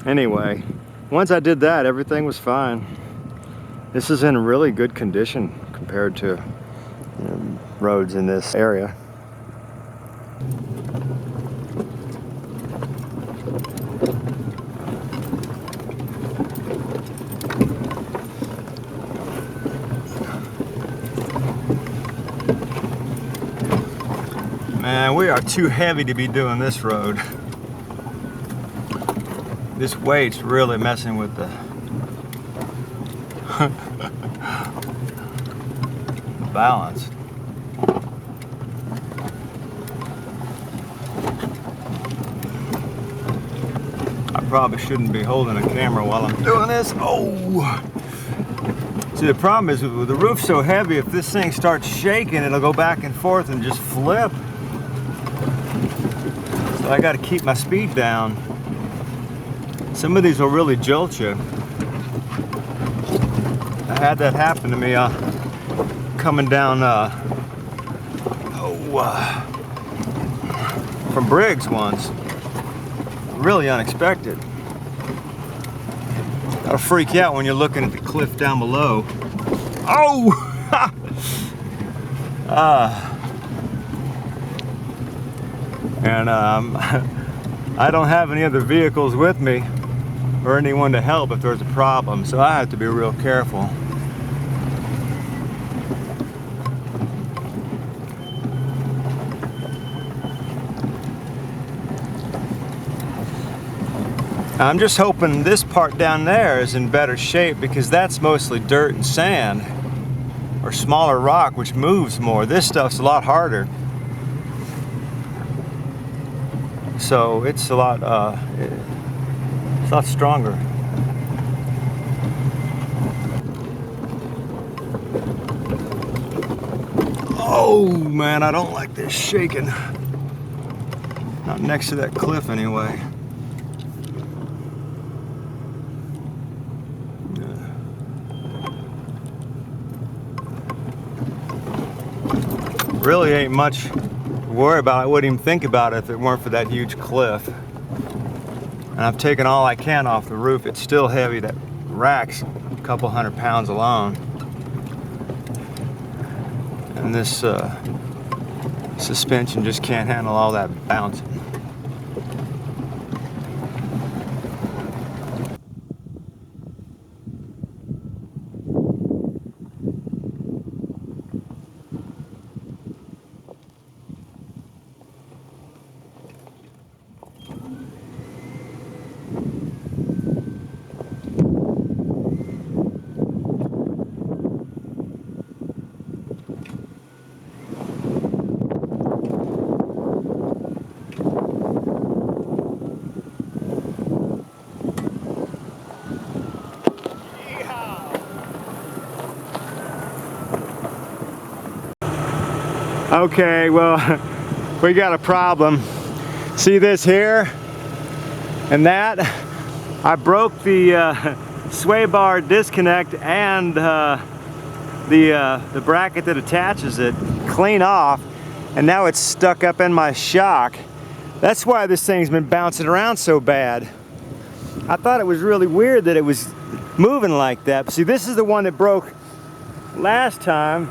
Anyway, once I did that, everything was fine. This is in really good condition compared to roads in this area. Man, we are too heavy to be doing this road. This weight's really messing with the balance. I probably shouldn't be holding a camera while I'm doing this. Oh! See, the problem is with the roof so heavy, if this thing starts shaking, it'll go back and forth and just flip. So I got to keep my speed down. Some of these will really jolt you. I had that happen to me coming down from Briggs once. Really unexpected. That'll freak you out when you're looking at the cliff down below. Oh! And I don't have any other vehicles with me or anyone to help if there's a problem, so I have to be real careful. I'm just hoping this part down there is in better shape, because that's mostly dirt and sand or smaller rock, which moves more. This stuff's a lot harder. So it's a lot stronger. Oh man, I don't like this shaking. Not next to that cliff anyway. Really ain't much to worry about. I wouldn't even think about it if it weren't for that huge cliff. And I've taken all I can off the roof. It's still heavy. That rack's a couple 100 pounds alone. And this suspension just can't handle all that bouncing. Okay, well, we got a problem. See this here and that? I broke the sway bar disconnect and the bracket that attaches it clean off, and now it's stuck up in my shock. That's why this thing's been bouncing around so bad. I thought it was really weird that it was moving like that. But see, this is the one that broke last time,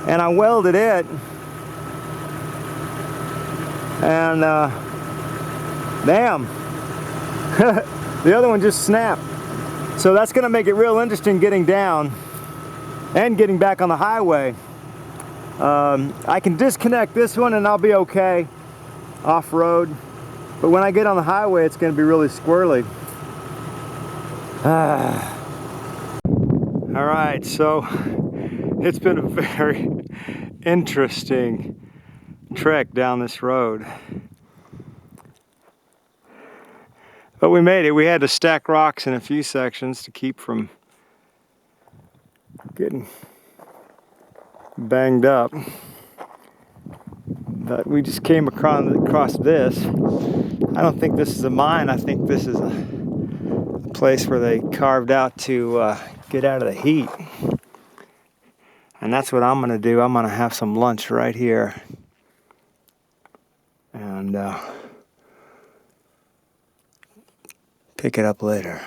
and I welded it, and damn, the other one just snapped. So that's gonna make it real interesting getting down and getting back on the highway. I can disconnect this one and I'll be okay off-road, but when I get on the highway it's gonna be really squirrely. All right, so it's been a very interesting trek down this road, but we made it. We had to stack rocks in a few sections to keep from getting banged up. But we just came across this. I don't think this is a mine. I think this is a place where they carved out to get out of the heat. And that's what I'm gonna do. I'm gonna have some lunch right here. And pick it up later.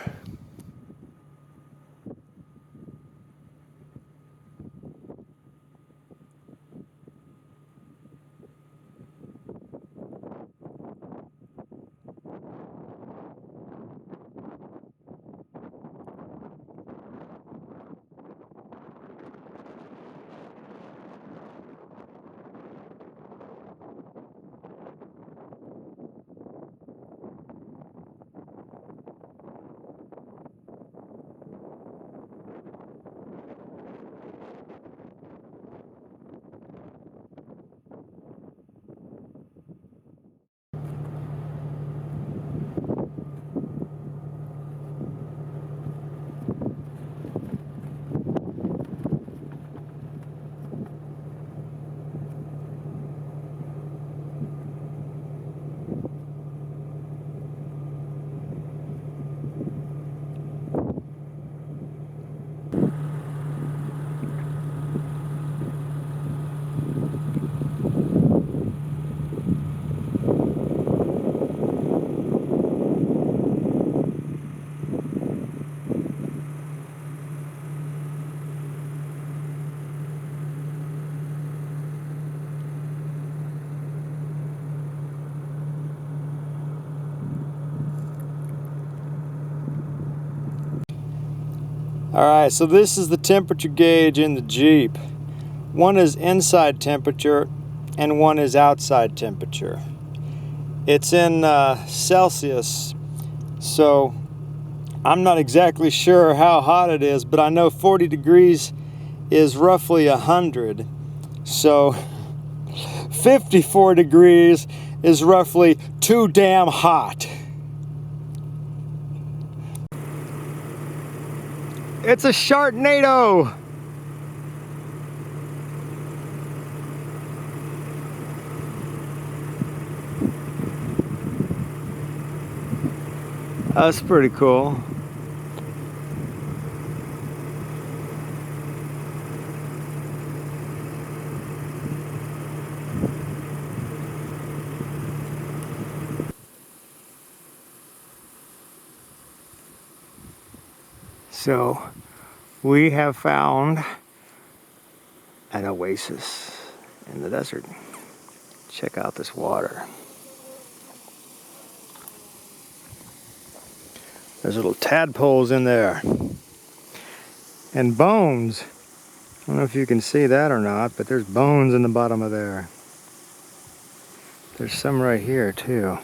Alright, so this is the temperature gauge in the Jeep. One is inside temperature and one is outside temperature. It's in Celsius, so I'm not exactly sure how hot it is, but I know 40 degrees is roughly 100. So 54 degrees is roughly too damn hot. It's a Sharknado! That's pretty cool. So we have found an oasis in the desert. Check out this water. There's little tadpoles in there. And bones. I don't know if you can see that or not, but there's bones in the bottom of there. There's some right here too.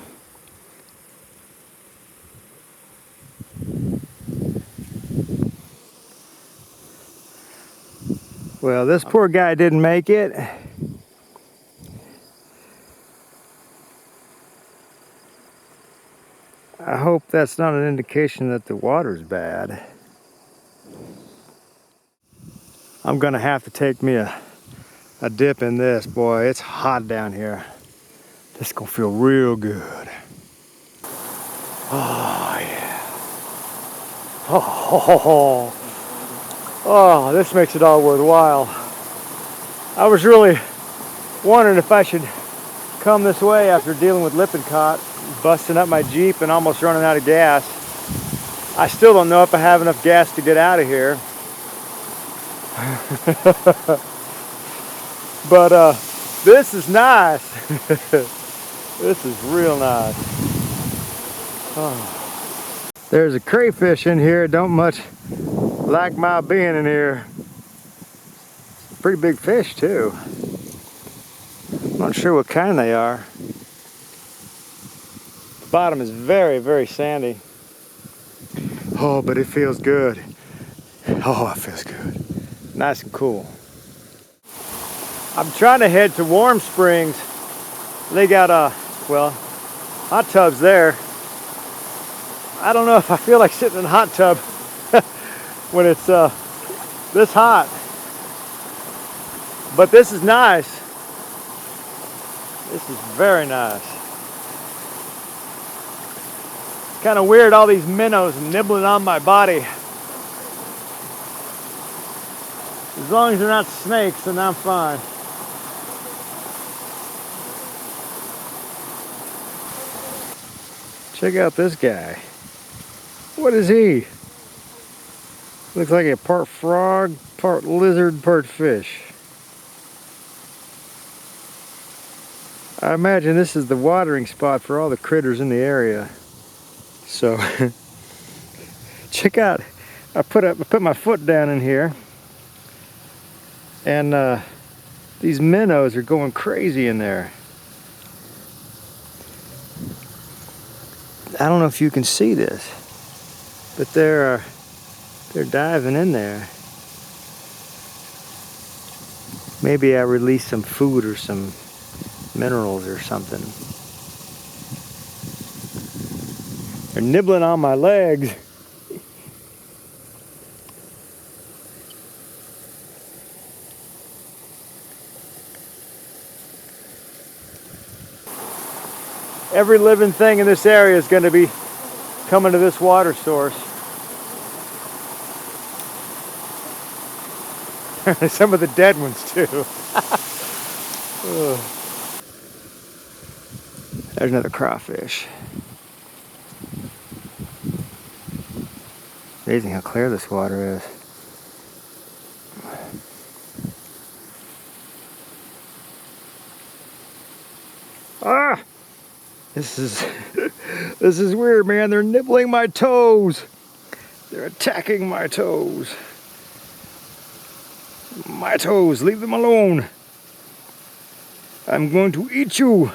Well, this poor guy didn't make it. I hope that's not an indication that the water's bad. I'm gonna have to take me a dip in this. Boy, it's hot down here. This is gonna feel real good. Oh, yeah. Oh, this makes it all worthwhile. I was really wondering if I should come this way after dealing with Lippincott, busting up my Jeep and almost running out of gas. I still don't know if I have enough gas to get out of here. But this is nice. This is real nice. Oh. There's a crayfish in here. Don't much like my being in here. Pretty big fish too. Not sure what kind they are. The bottom is very, very sandy. Oh, but it feels good. Oh, it feels good. Nice and cool. I'm trying to head to Warm Springs. They got well, hot tubs there. I don't know if I feel like sitting in a hot tub when it's this hot. But this is nice. This is very nice. Kind of weird, all these minnows nibbling on my body. As long as they're not snakes, then I'm fine. Check out this guy. What is he? Looks like a part frog, part lizard, part fish. I imagine this is the watering spot for all the critters in the area. So, check out, I put my foot down in here, and these minnows are going crazy in there. I don't know if you can see this, but they're diving in there. Maybe I released some food or some minerals or something. They're nibbling on my legs. Every living thing in this area is going to be coming to this water source. Some of the dead ones too. There's another crawfish. Amazing how clear this water is. Ah! This is weird, man. They're nibbling my toes. They're attacking my toes. My toes, leave them alone. I'm going to eat you.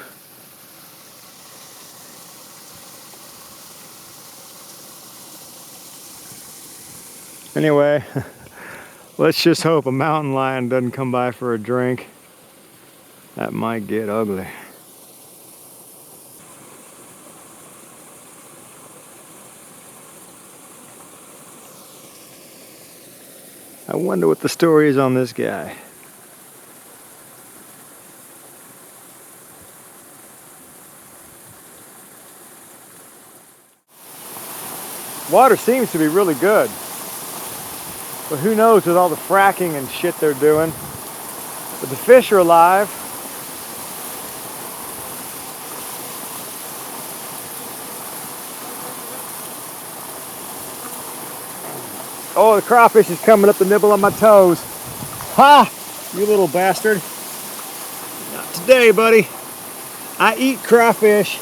Anyway, let's just hope a mountain lion doesn't come by for a drink. That might get ugly. I wonder what the story is on this guy. Water seems to be really good. But who knows with all the fracking and shit they're doing. But the fish are alive. Oh, the crawfish is coming up to nibble on my toes. Ha! You little bastard. Not today, buddy. I eat crawfish.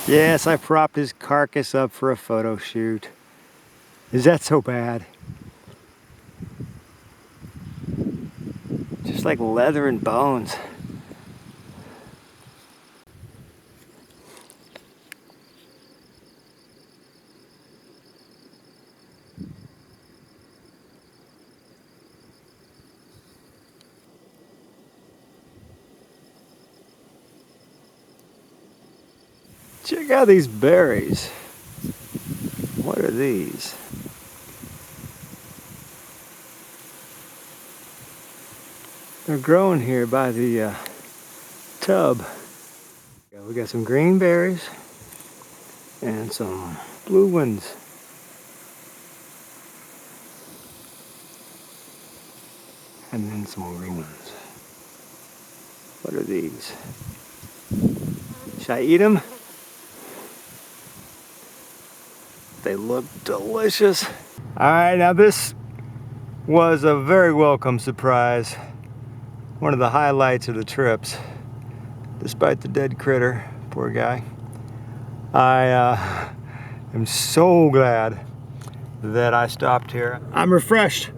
Yes, I propped his carcass up for a photo shoot. Is that so bad? Just like leather and bones. Check out these berries. What are these? They're growing here by the tub. We got some green berries and some blue ones. And then some green ones. What are these? Should I eat them? They look delicious. All right, now this was a very welcome surprise. One of the highlights of the trips, despite the dead critter, poor guy. I am so glad that I stopped here. I'm refreshed.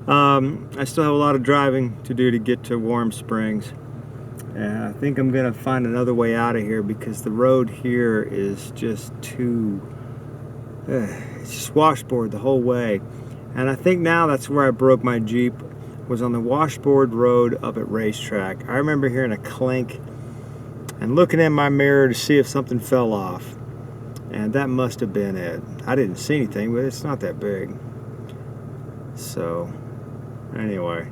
I still have a lot of driving to do to get to Warm Springs. And I think I'm gonna find another way out of here because the road here is just too, it's just washboard the whole way. And I think now that's where I broke my Jeep, was on the washboard road up at Racetrack. I remember hearing a clink and looking in my mirror to see if something fell off. And that must have been it. I didn't see anything, but it's not that big. So, anyway.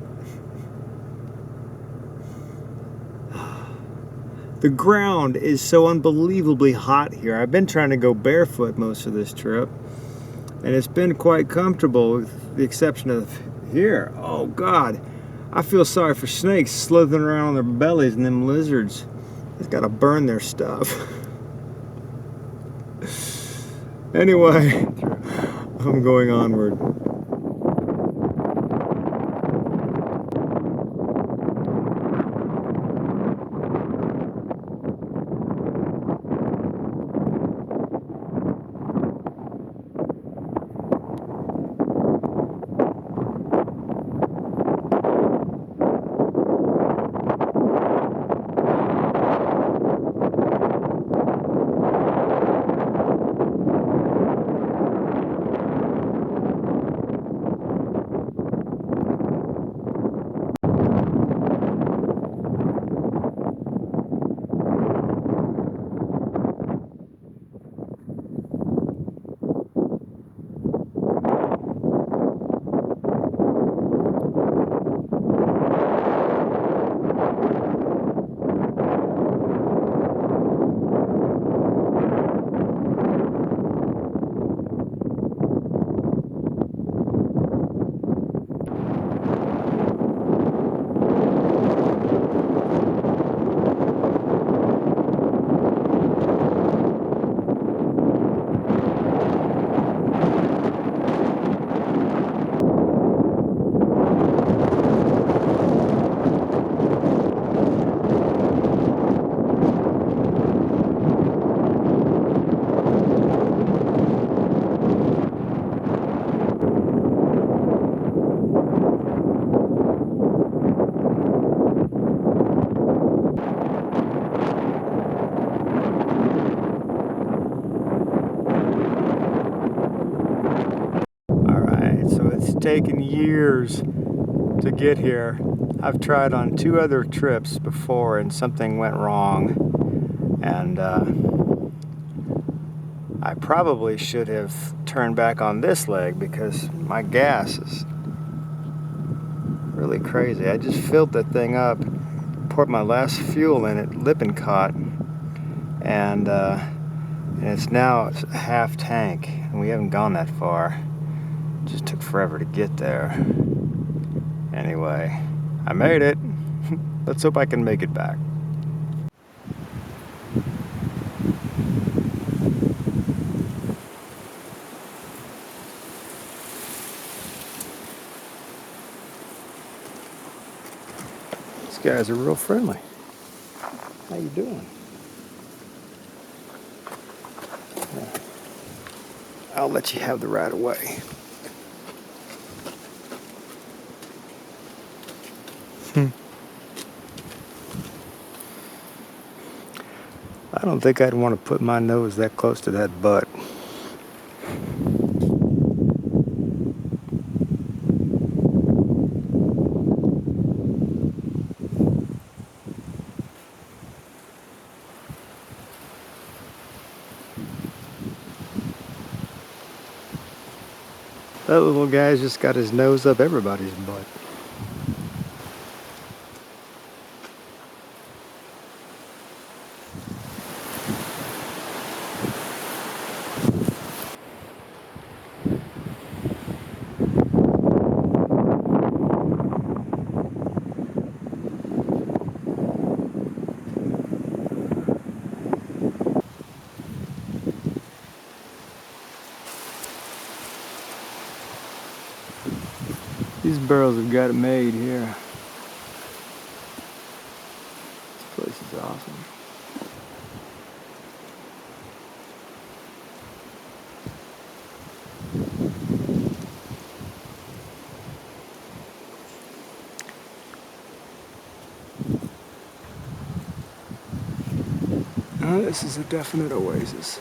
The ground is so unbelievably hot here. I've been trying to go barefoot most of this trip, and it's been quite comfortable with the exception of here. Oh God, I feel sorry for snakes slithering around on their bellies and them lizards. It's got to burn their stuff. Anyway, I'm going onward. Taken years to get here. I've tried on 2 other trips before and something went wrong, and I probably should have turned back on this leg because my gas is really crazy. I just filled that thing up, poured my last fuel in it, Lippincott, and it's now half tank, and we haven't gone that far. Just took forever to get there. Anyway, I made it. Let's hope I can make it back. These guys are real friendly. How you doing? I'll let you have the right of way. I don't think I'd want to put my nose that close to that butt. That little guy's just got his nose up everybody's butt. These barrels have got it made here. This place is awesome. This is a definite oasis.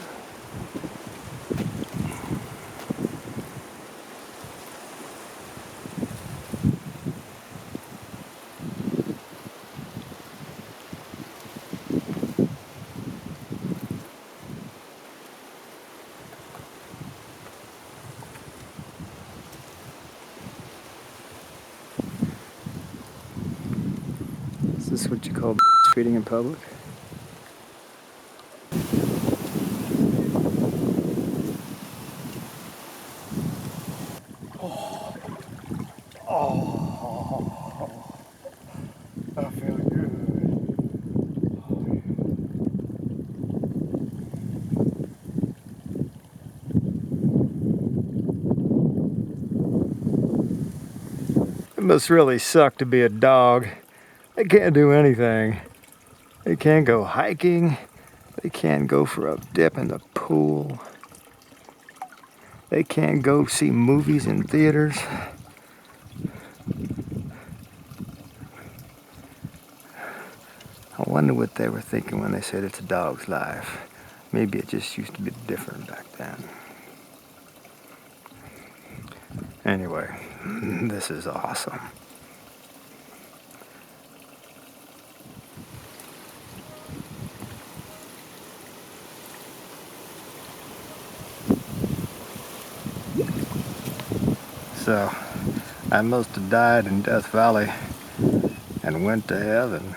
what you call feeding in public? Oh, I feel good. It must really suck to be a dog. They can't do anything. They can't go hiking. They can't go for a dip in the pool. They can't go see movies in theaters. I wonder what they were thinking when they said it's a dog's life. Maybe it just used to be different back then. Anyway, this is awesome. So, I must have died in Death Valley and went to heaven.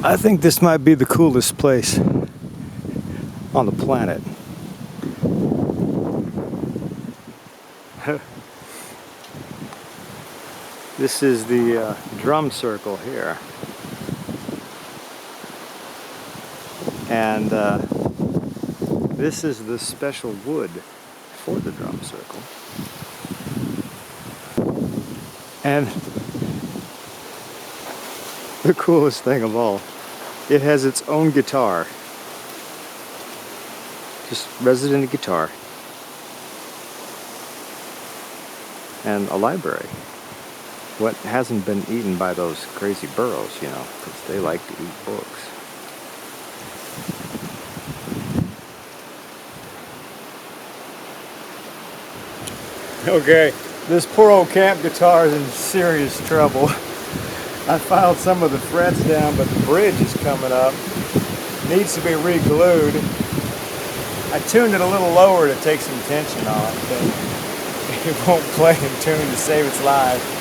I think this might be the coolest place on the planet. This is the drum circle here. And this is the special wood for the drum circle. And the coolest thing of all, it has its own guitar. Just resident guitar. And a library. What hasn't been eaten by those crazy burros, you know, because they like to eat books. Okay, this poor old camp guitar is in serious trouble. I filed some of the frets down, but the bridge is coming up. Needs to be re-glued. I tuned it a little lower to take some tension off, but it won't play in tune to save its life.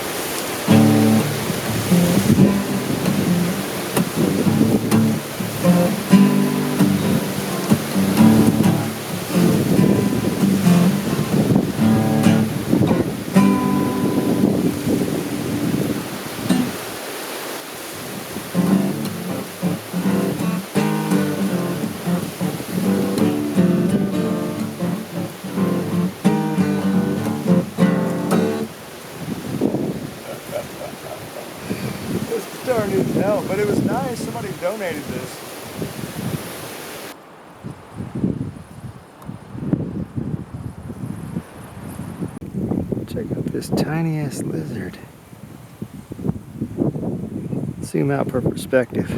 Needs help, but it was nice. Somebody donated this. Check out this tiny ass lizard. Zoom out for perspective.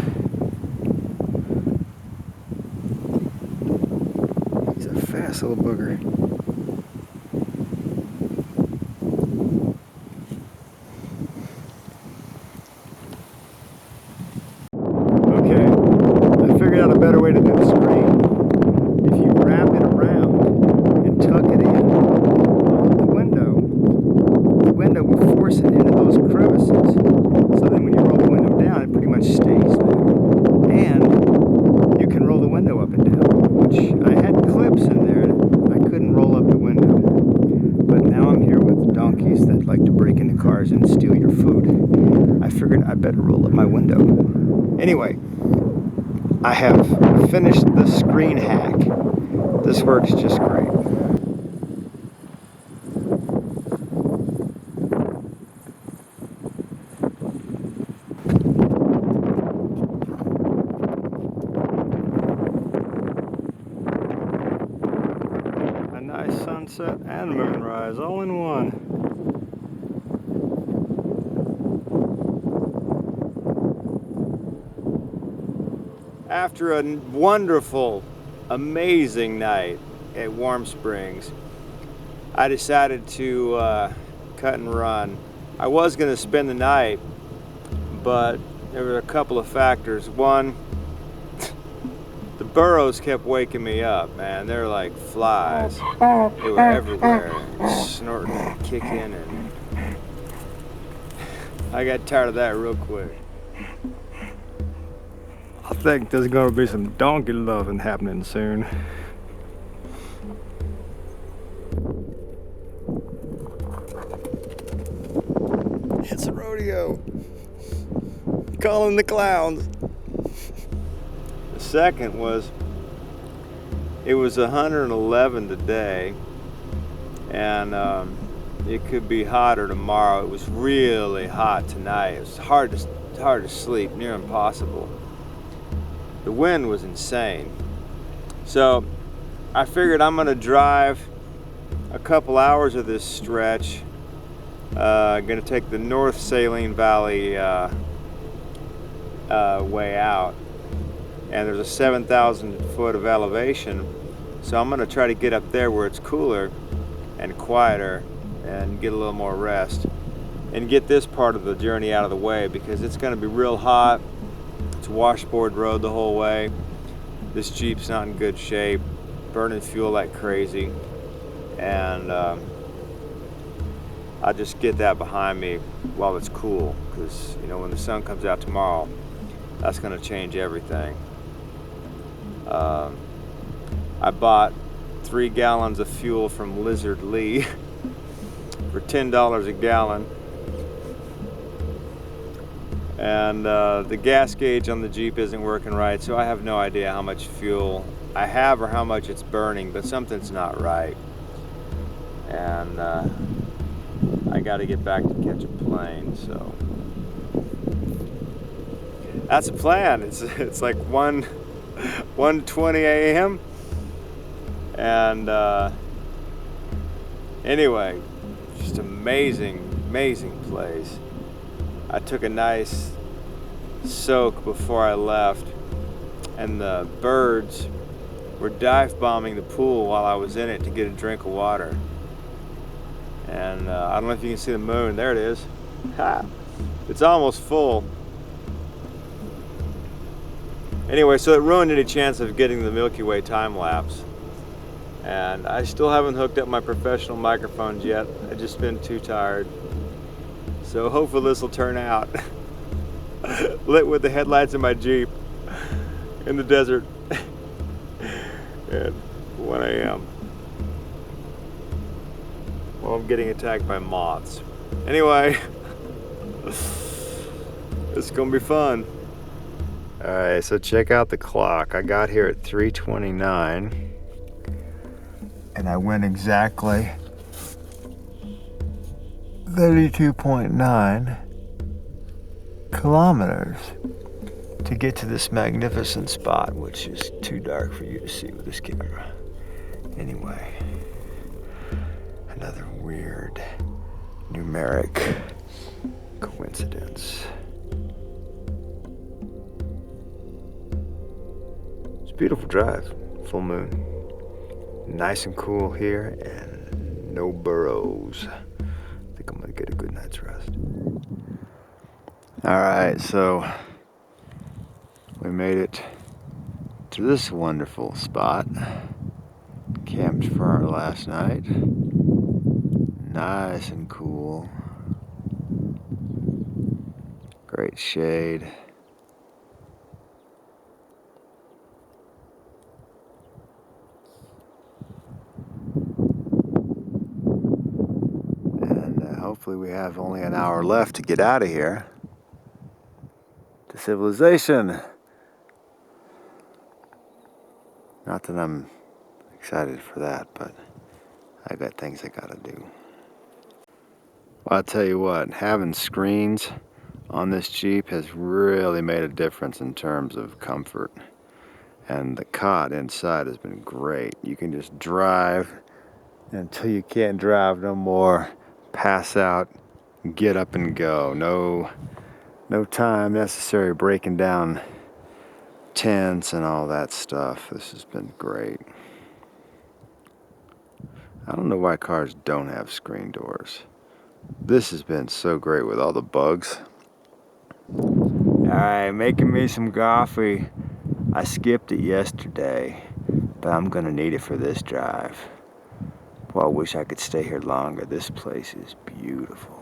He's a fast little booger. A better way to do the screen. If you wrap it around and tuck it in on the window will force it into those crevices. So then when you roll the window down, it pretty much stays there. And you can roll the window up and down, which I had clips in there and I couldn't roll up the window. But now I'm here with donkeys that like to break into cars and steal your food. I figured I better roll up my window. Anyway, I have finished the screen hack. This works just great. A nice sunset and moonrise all in one. After a wonderful, amazing night at Warm Springs, I decided to cut and run. I was going to spend the night, but there were a couple of factors. One, the burros kept waking me up, man. They're like flies. They were everywhere, snorting and kicking, and I got tired of that real quick. I think there's gonna be some donkey loving happening soon. It's a rodeo. Calling the clowns. The second was, it was 111 today, and it could be hotter tomorrow. It was really hot tonight. It was hard to sleep, near impossible. The wind was insane. So I figured I'm gonna drive a couple hours of this stretch. Gonna take the North Saline Valley way out. And there's a 7,000 foot of elevation. So I'm gonna try to get up there where it's cooler and quieter and get a little more rest. And get this part of the journey out of the way, because it's gonna be real hot. It's washboard road the whole way. This Jeep's not in good shape, burning fuel like crazy, and I'll just get that behind me while it's cool, because you know, when the sun comes out tomorrow, that's going to change everything. I bought 3 gallons of fuel from Lizard Lee for $10 a gallon. And the gas gauge on the Jeep isn't working right, so I have no idea how much fuel I have or how much it's burning, but something's not right. And I got to get back to catch a plane, so that's a plan. It's like 1:20 a.m. and anyway, just amazing place. I took a nice soak before I left, and the birds were dive bombing the pool while I was in it to get a drink of water. And I don't know if you can see the moon. There it is. Ha! It's almost full. Anyway, so it ruined any chance of getting the Milky Way time lapse. And I still haven't hooked up my professional microphones yet. I've just been too tired. So hopefully this will turn out. Lit with the headlights of my Jeep in the desert at 1 a.m. Well, I'm getting attacked by moths. Anyway, it's gonna be fun. All right, so check out the clock. I got here at 3:29, and I went exactly 32.9 kilometers to get to this magnificent spot, which is too dark for you to see with this camera. Anyway, another weird numeric coincidence. It's a beautiful drive, full moon. Nice and cool here and no burrows. I think I'm gonna get a good night's rest. All right, so we made it to this wonderful spot. Camped for our last night. Nice and cool. Great shade. And hopefully we have only an hour left to get out of here to civilization. Not that I'm excited for that, but I got things I gotta do. Well, I'll tell you what, having screens on this Jeep has really made a difference in terms of comfort. And the cot inside has been great. You can just drive until you can't drive no more, pass out, get up and go. No time necessary breaking down tents and all that stuff. This has been great. I don't know why cars don't have screen doors. This has been so great with all the bugs. Alright, making me some coffee. I skipped it yesterday, but I'm gonna need it for this drive. Well, I wish I could stay here longer. This place is beautiful.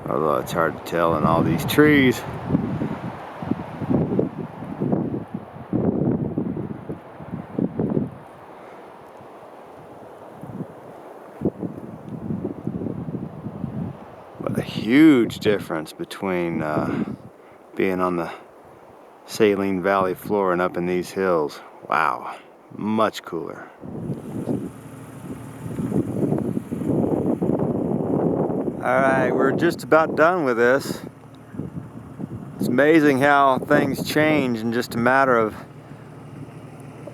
Although it's hard to tell in all these trees. But a huge difference between being on the Saline Valley floor and up in these hills. Wow, much cooler. Alright, we're just about done with this. It's amazing how things change in just a matter of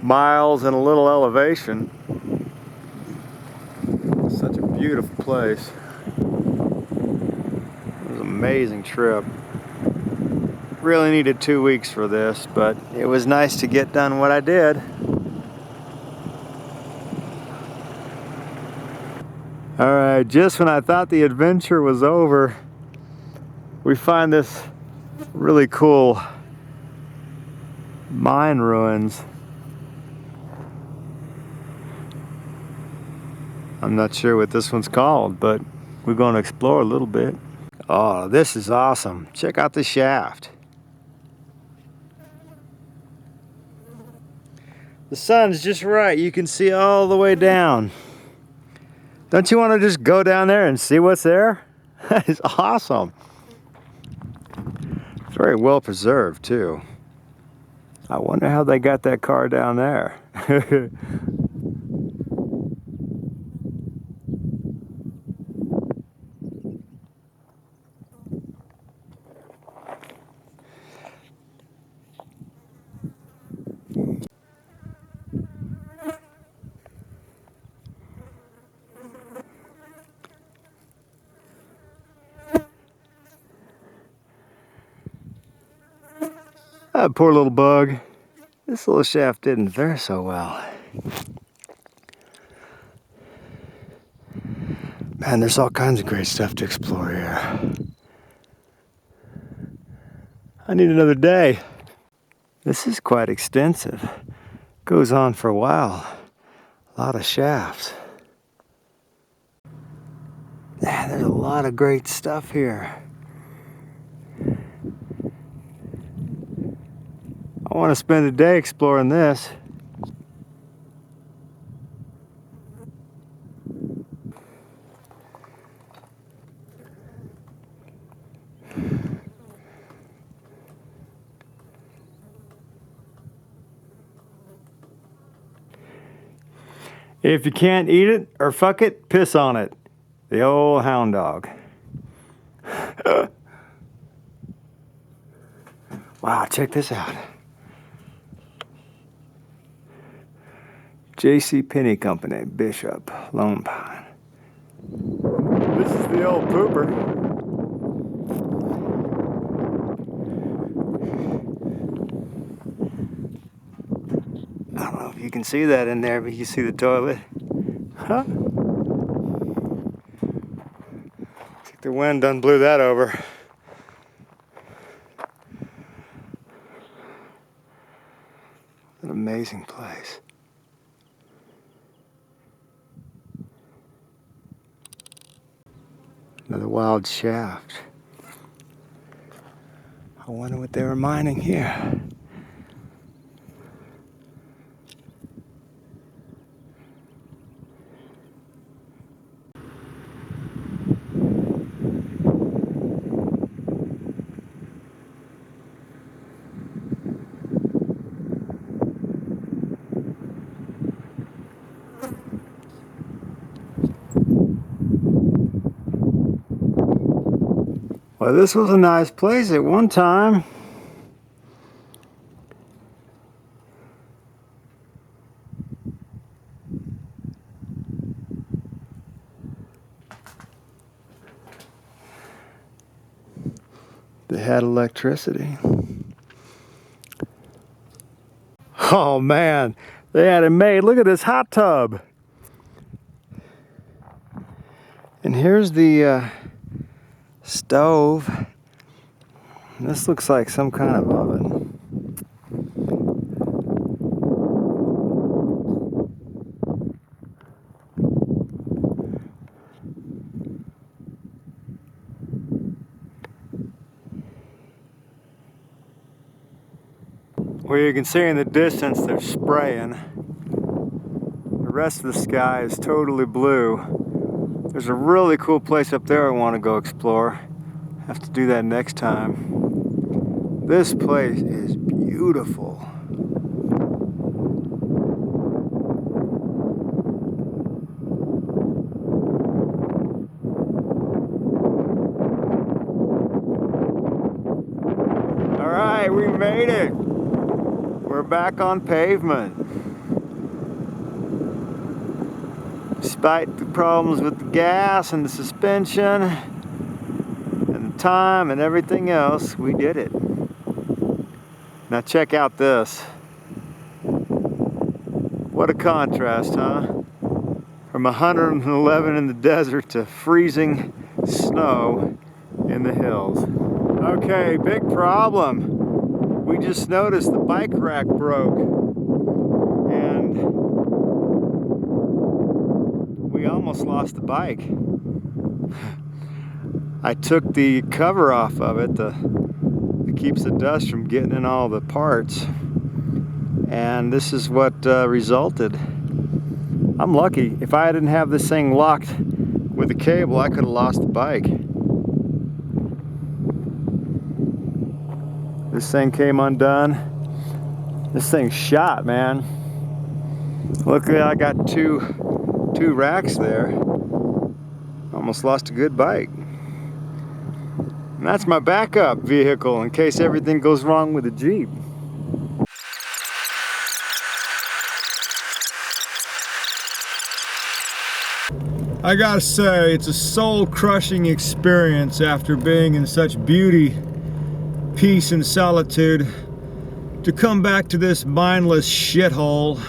miles and a little elevation. It's such a beautiful place. It was an amazing trip. Really needed 2 weeks for this, but it was nice to get done what I did. Alright, just when I thought the adventure was over, we find this really cool mine ruins. I'm not sure what this one's called, but we're going to explore a little bit. Oh, this is awesome. Check out the shaft. The sun's just right. You can see all the way down. Don't you want to just go down there and see what's there? That is awesome. Very well preserved too. I wonder how they got that car down there. That poor little bug. This little shaft didn't fare so well. Man, there's all kinds of great stuff to explore here. I need another day. This is quite extensive. Goes on for a while. A lot of shafts. Man, there's a lot of great stuff here. I want to spend a day exploring this. If you can't eat it or fuck it, piss on it. The old hound dog. Wow, check this out. J.C. Penney Company, Bishop, Lone Pine. This is the old pooper. I don't know if you can see that in there, but you see the toilet. Huh? Looks like the wind done blew that over. An amazing place. Another wild shaft. I wonder what they were mining here. Well, this was a nice place at one time. They had electricity. Oh man, they had it made. Look at this hot tub. And here's the stove. This looks like some kind of oven. Well, you can see in the distance they're spraying. The rest of the sky is totally blue. There's a really cool place up there I want to go explore. Have to do that next time. This place is beautiful. All right, we made it. We're back on pavement. Despite the problems with the gas and the suspension and the time and everything else, we did it. Now check out this. What a contrast, huh? From 111 in the desert to freezing snow in the hills. Okay, big problem. We just noticed the bike rack broke. And we almost lost the bike. I took the cover off of it that keeps the dust from getting in all the parts, and this is what resulted. I'm lucky. If I didn't have this thing locked with the cable, I could have lost the bike. This thing came undone. This thing's shot, man. Luckily I got two racks there. Almost lost a good bike. And that's my backup vehicle in case everything goes wrong with the Jeep. I gotta say, it's a soul-crushing experience after being in such beauty, peace, and solitude to come back to this mindless shithole